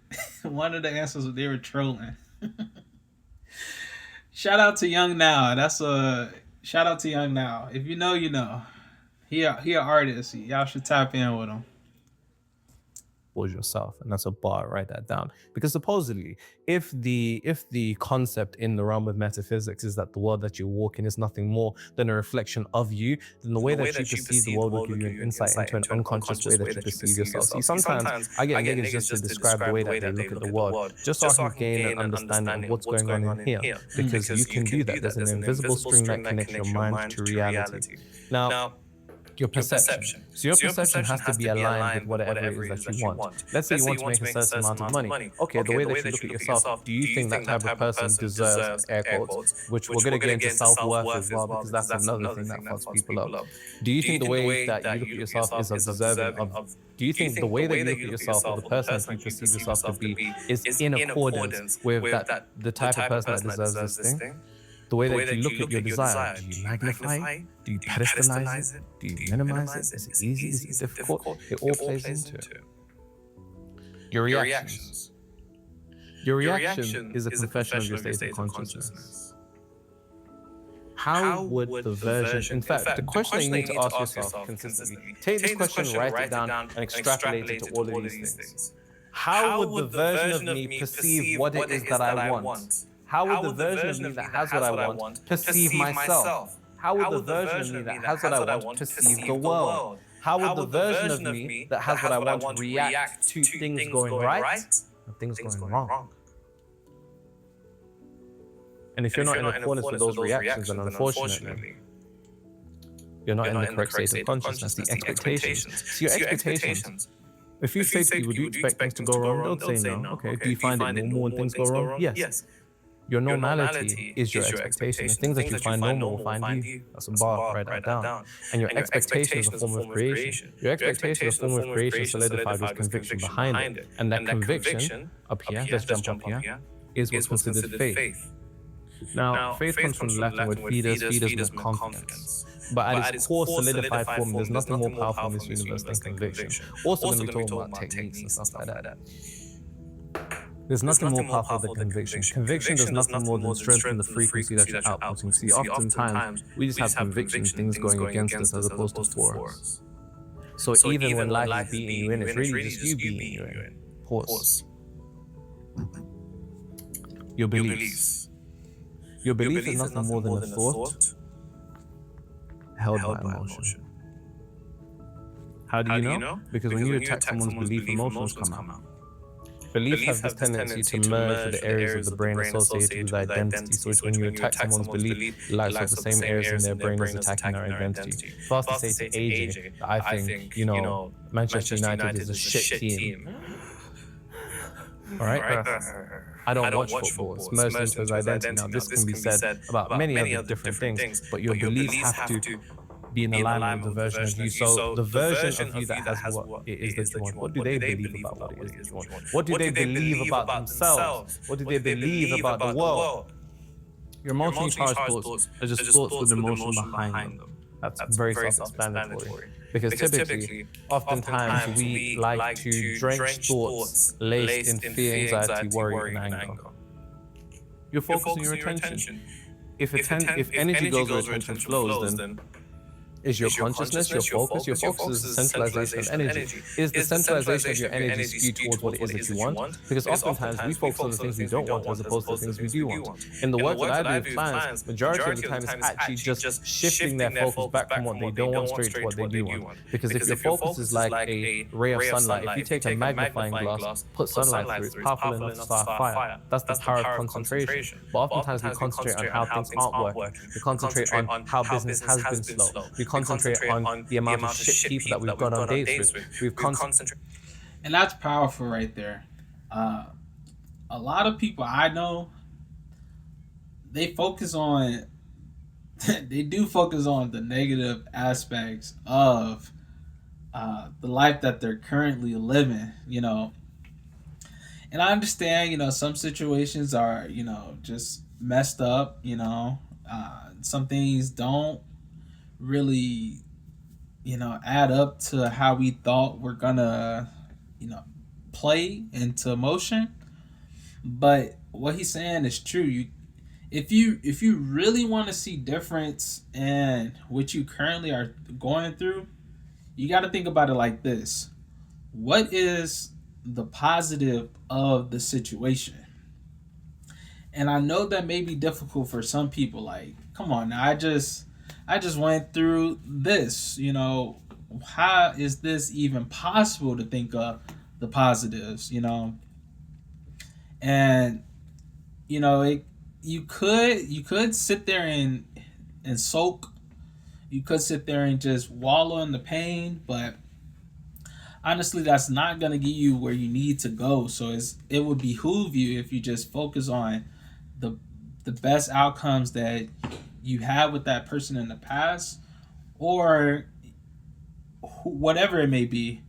one of the answers they were trolling. Shout out to Young Now. Shout out to Young Now. If you know, you know. He an artist. Y'all should tap in with him. towards yourself. And that's a bar, write that down. Because supposedly, if the concept in the realm of metaphysics is that the world that you walk in is nothing more than a reflection of you, then the way that you perceive the world will give you an insight into an unconscious way that you perceive yourself. See, sometimes I get niggas just to describe the way that they look at the world, just so I can gain an understanding of what's going on in here. Because you can do that. There's an invisible string that connects your mind to reality. Now, your perception. So your perception has to be aligned with whatever it is that you want. Let's say you want to make a certain amount of money. Okay, the way that you look at yourself, do you think that type of person deserves, air quotes, which we're going to get into self-worth as well, because that's another thing that fucks people up. Do you think the way that you look at yourself is deserving of, do you think the way that you look at yourself or the person that you perceive yourself to be is in accordance with the type of person that deserves this thing? The way that you look at your desire, do you magnify it? Do you pedestalize it? Do you minimize it? Is it easy? Is it difficult? It all plays into it. Your reactions. Your reaction is a confession of your state of consciousness. How would the version, in fact, the question that you need to ask yourself consistently, take this question, write it down, and extrapolate it to all of these things. How would the version of me perceive what it is that I want? How would the version of me that has what I want perceive myself? How would the version of me that has what I want perceive the world? How would the version of me that has what I want react to things going right and things going wrong? And if you're not in accordance with those reactions, then unfortunately, you're not in the correct state of consciousness. The expectations. So your expectations. If you say to people, do you expect things to go wrong? They'll say no. Okay. Do you find it normal when things go wrong? Yes. Your normality is your expectation. The things that you find normal will find you. That's a bar, write that down. And your expectation is a form of creation. Your expectation is a form of creation solidified with conviction behind it. And that conviction, up here, let's jump up here, is what's considered faith. Now, faith comes from the Latin word fides. Fides means confidence. But at its core solidified form, there's nothing more powerful in this universe than conviction. Also, when we talk about techniques and stuff like that, there's nothing more powerful than conviction. Conviction does nothing more than strengthen the frequency that you're outputting. See, oftentimes, we just have conviction, things going against us as opposed to for us. So even when life is beating you in, it's really just you beating you in. Pause. Your beliefs. Your belief is nothing more than a thought held by emotion. How do you know? Because when you attack someone's belief, emotions come out. Beliefs have this tendency to merge with the areas of the brain associated with identity. So when you attack someone's belief, it lights up the same areas in their brain as attacking their identity. Fast to say to AJ, I think, Manchester United is a shit team. All right? I don't watch football. It's merged into his identity. Now, this can be said about many other different things, but your beliefs have to be in alignment with the version of you. So the version of you that has what it is that you want, what do they believe about what it is that you want? What do they believe about themselves? What do they believe about the world? Your emotionally charged thoughts are just thoughts with emotion behind them. That's very self-explanatory. Because typically, oftentimes, we like to drench thoughts laced in fear, anxiety, worry, and anger. You're focusing your attention. If energy goes where attention flows, then is your consciousness, your focus? Your focus is the centralization of energy. Is the centralization of your energy skewed towards what it is that you want? Because oftentimes we focus on the things we don't want as opposed to the things we do want. In the work that I do with clients, majority of the time it's actually just shifting their focus back from what they don't want straight to what they do want. Because if your focus is like a ray of sunlight, if you take a magnifying glass, put sunlight through, it's powerful enough to start a fire. That's the power of concentration. But oftentimes we concentrate on how things aren't working. We concentrate on how business has been slow. We concentrate on the amount of shit people that we've gone on dates with. We've concentrated. And that's powerful right there. A lot of people I know, they do focus on the negative aspects of the life that they're currently living, And I understand, some situations are, just messed up, some things don't really add up to how we thought we're gonna play into motion. But what he's saying is true. If you really want to see difference in what you currently are going through, you got to think about it like this: what is the positive of the situation. And I know that may be difficult for some people. Like, come on now, I just went through this, you know, how is this even possible to think of the positives, you know? And you know, you could sit there and sulk. You could sit there and just wallow in the pain, but honestly, that's not gonna get you where you need to go. So it would behoove you if you just focus on the best outcomes that you had with that person in the past, or whatever it may be,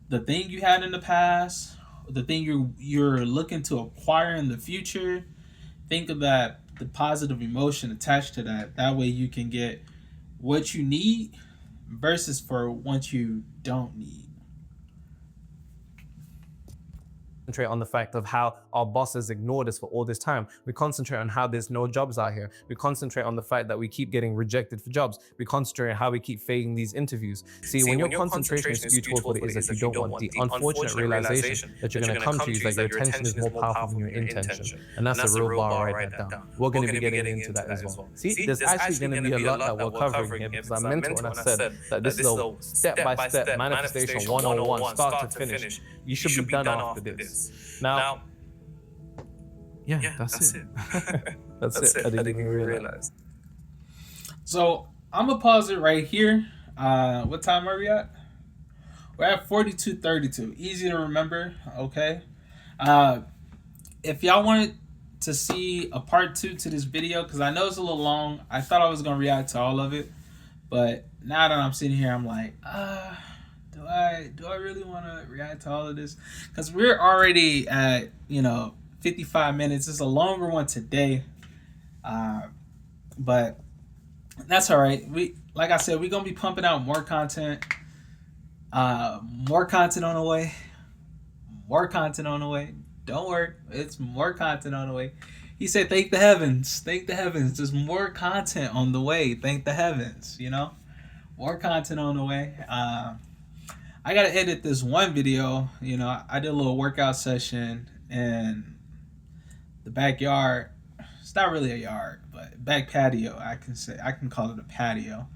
the thing you had in the past, the thing you're looking to acquire in the future. Think of that, the positive emotion attached to that. That way you can get what you need versus for what you don't need. Concentrate on the fact of how our bosses ignored us for all this time. We concentrate on how there's no jobs out here. We concentrate on the fact that we keep getting rejected for jobs. We concentrate on how we keep failing these interviews. See, when your concentration is skewed towards what it is that you don't want, the unfortunate realization that you're going to come to is that your attention is more powerful than your intention. And that's a real bar, write that down. We're going to be getting into that as well. See, there's actually going to be a lot that we're covering here, because I meant it when I said that this is a step-by-step manifestation 101, start to finish. You should be done after this. Now, yeah, that's it. That's it. I didn't even realize. So I'm gonna pause it right here. What time are we at? We're at 42:32. Easy to remember. Okay. If y'all wanted to see a part 2 to this video, because I know it's a little long, I thought I was gonna react to all of it, but now that I'm sitting here, I'm like, do I really want to react to all of this? Because we're already at 55 minutes. It's a longer one today, but that's all right. Like I said, we're gonna be pumping out more content. More content on the way. More content on the way. Don't worry, it's more content on the way. He said, "Thank the heavens, thank the heavens." There's more content on the way. Thank the heavens. More content on the way. I gotta edit this one video. I did a little workout session in the backyard. It's not really a yard, but back patio. I can call it a patio.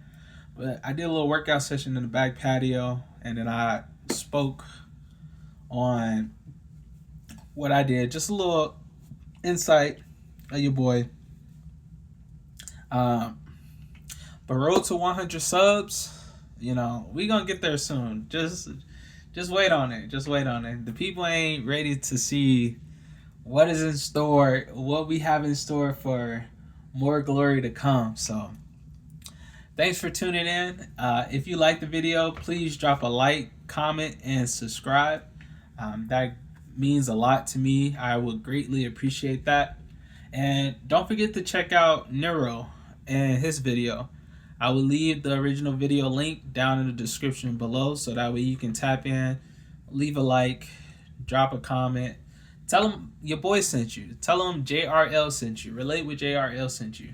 But I did a little workout session in the back patio, and then I spoke on what I did. Just a little insight of your boy. But road to 100 subs. We gonna get there soon. Just wait on it. Just wait on it. The people ain't ready to see what is in store, what we have in store for more glory to come. So thanks for tuning in. If you like the video, please drop a like, comment, and subscribe. That means a lot to me. I would greatly appreciate that. And don't forget to check out Nero and his video. I will leave the original video link down in the description below, so that way you can tap in, leave a like, drop a comment, tell them your boy sent you, tell them JRL sent you, relate with JRL sent you,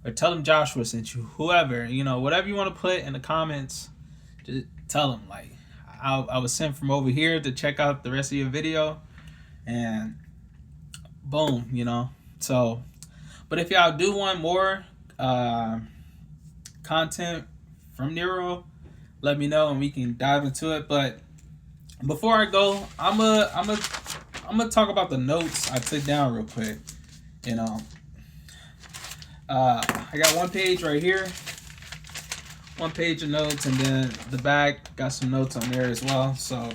or tell them Joshua sent you, whoever, whatever you want to put in the comments, just tell them, like, I was sent from over here to check out the rest of your video, and boom, so, but if y'all do want more, content from Nero, let me know and we can dive into it. But before I go, I'm gonna talk about the notes I took down real quick. I got one page right here, one page of notes, and then the back got some notes on there as well. So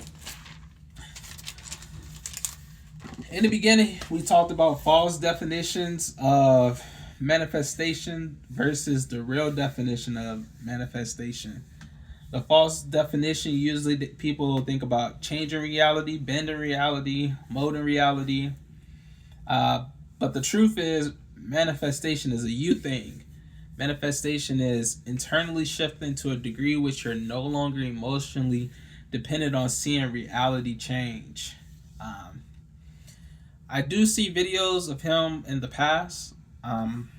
in the beginning, we talked about false definitions of manifestation versus the real definition of manifestation. The false definition, usually people think about changing reality, bending reality, molding reality. But the truth is, manifestation is a you thing. Manifestation is internally shifting to a degree which you're no longer emotionally dependent on seeing reality change. I do see videos of him in the past.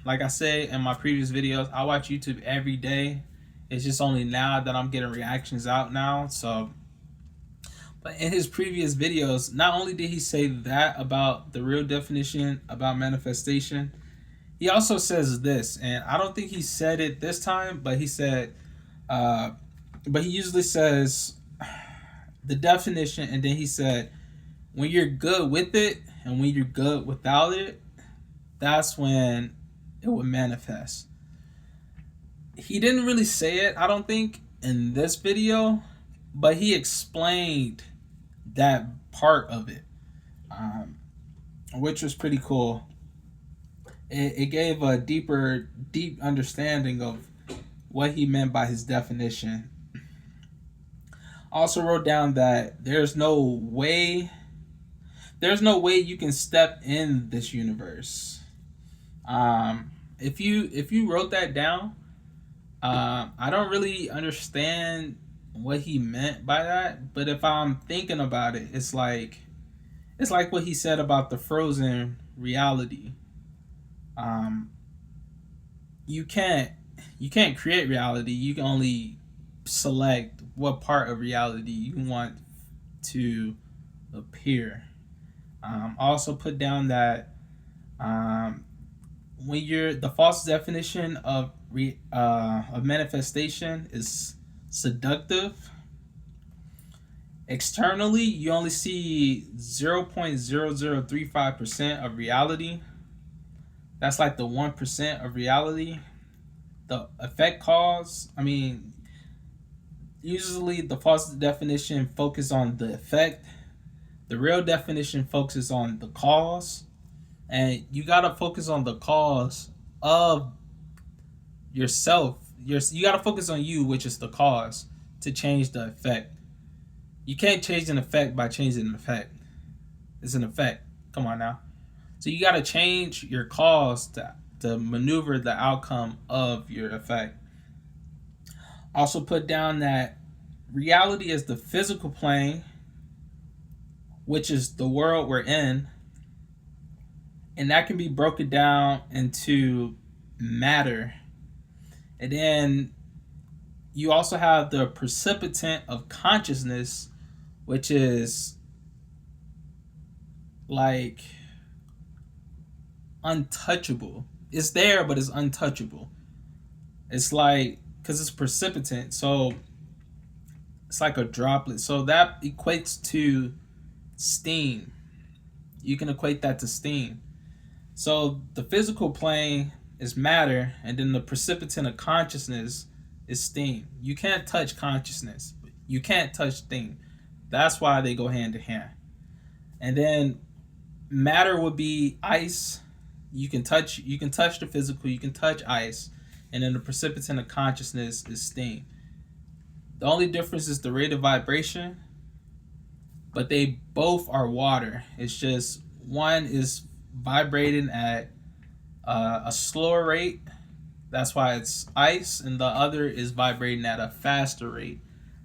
Like I said in my previous videos, I watch YouTube every day. It's just only now that I'm getting reactions out now. So, But in his previous videos, not only did he say that about the real definition about manifestation, he also says this, and I don't think he said it this time, but he said, but he usually says the definition, and then he said, when you're good with it and when you're good without it, that's when it would manifest. He didn't really say it, I don't think, in this video, but he explained that part of it, which was pretty cool. It gave a deep understanding of what he meant by his definition. Also wrote down that there's no way you can step in this universe. If you wrote that down, I don't really understand what he meant by that, but if I'm thinking about it, it's like what he said about the frozen reality. You can't create reality. You can only select what part of reality you want to appear. Also put down that when the false definition of manifestation is seductive. Externally, you only see 0.0035% of reality. That's like the 1% of reality. The effect cause, usually the false definition focuses on the effect. The real definition focuses on the cause. And you gotta focus on the cause of yourself. You gotta focus on you, which is the cause, to change the effect. You can't change an effect by changing an effect. It's an effect. Come on now. So you gotta change your cause to maneuver the outcome of your effect. Also put down that reality is the physical plane, which is the world we're in, and that can be broken down into matter. And then you also have the precipitant of consciousness, which is like untouchable. It's there, but it's untouchable. It's like, because it's precipitant, so it's like a droplet. So that equates to steam. You can equate that to steam. So the physical plane is matter, and then the precipitant of consciousness is steam. You can't touch consciousness. You can't touch steam. That's why they go hand in hand. And then matter would be ice. You can touch the physical, you can touch ice, and then the precipitant of consciousness is steam. The only difference is the rate of vibration, but they both are water. It's just one is vibrating at a slower rate, that's why it's ice, and the other is vibrating at a faster rate,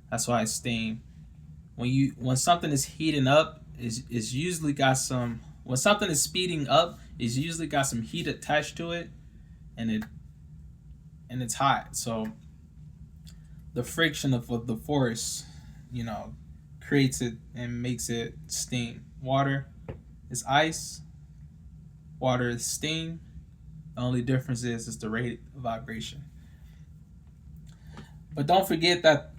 that's why it's steam. When something is heating up, is usually got some. When something is speeding up, it's usually got some heat attached to it, and it's hot. So the friction of the force, creates it and makes it steam. Water is ice. Water is steam. The only difference is the rate of vibration. But don't forget that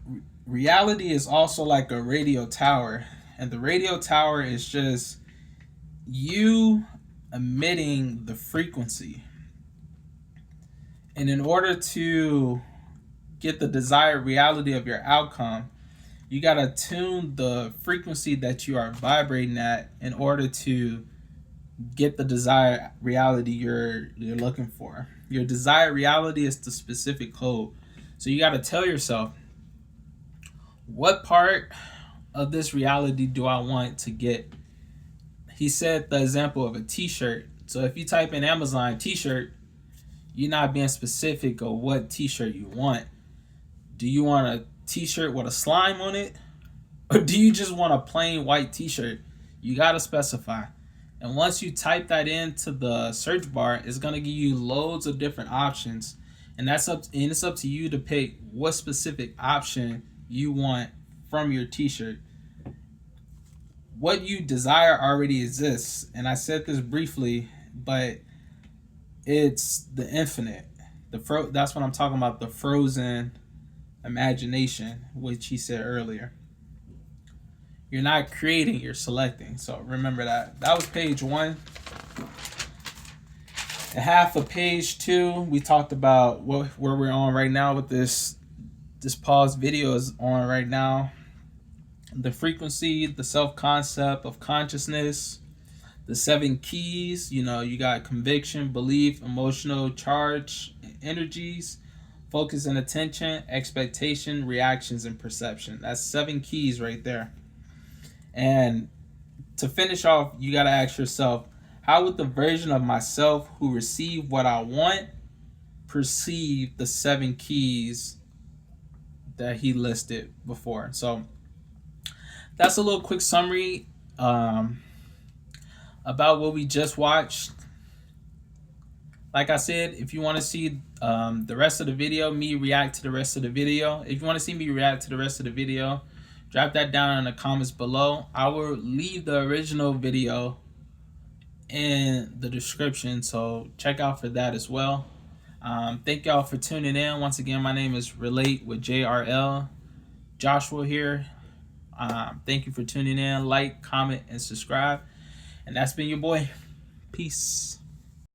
reality is also like a radio tower, and the radio tower is just you emitting the frequency. And in order to get the desired reality of your outcome, you got to tune the frequency that you are vibrating at in order to get the desired reality you're looking for. Your desired reality is the specific code. So you got to tell yourself, what part of this reality do I want to get? He said the example of a t-shirt. So if you type in Amazon t-shirt, you're not being specific of what t-shirt you want. Do you want a t-shirt with a slime on it? Or do you just want a plain white t-shirt? You got to specify. And once you type that into the search bar, it's going to give you loads of different options. And it's up to you to pick what specific option you want from your t-shirt. what you desire already exists. And I said this briefly, but it's the infinite. That's what I'm talking about, the frozen imagination, which he said earlier. You're not creating, you're selecting. So remember that. That was page 1. And half of page 2, we talked about where we're on right now with this pause video is on right now. The frequency, the self-concept of consciousness, the 7 keys. You got conviction, belief, emotional charge, energies, focus and attention, expectation, reactions, and perception. That's 7 keys right there. And to finish off, you got to ask yourself, how would the version of myself who received what I want perceive the 7 keys that he listed before? So that's a little quick summary about what we just watched. Like I said, if you want to see the rest of the video, me react to the rest of the video. If you want to see me react to the rest of the video, drop that down in the comments below. I will leave the original video in the description, so check out for that as well. Thank y'all for tuning in. Once again, my name is Relate with JRL. Joshua here. Thank you for tuning in. Like, comment, and subscribe. And that's been your boy. Peace.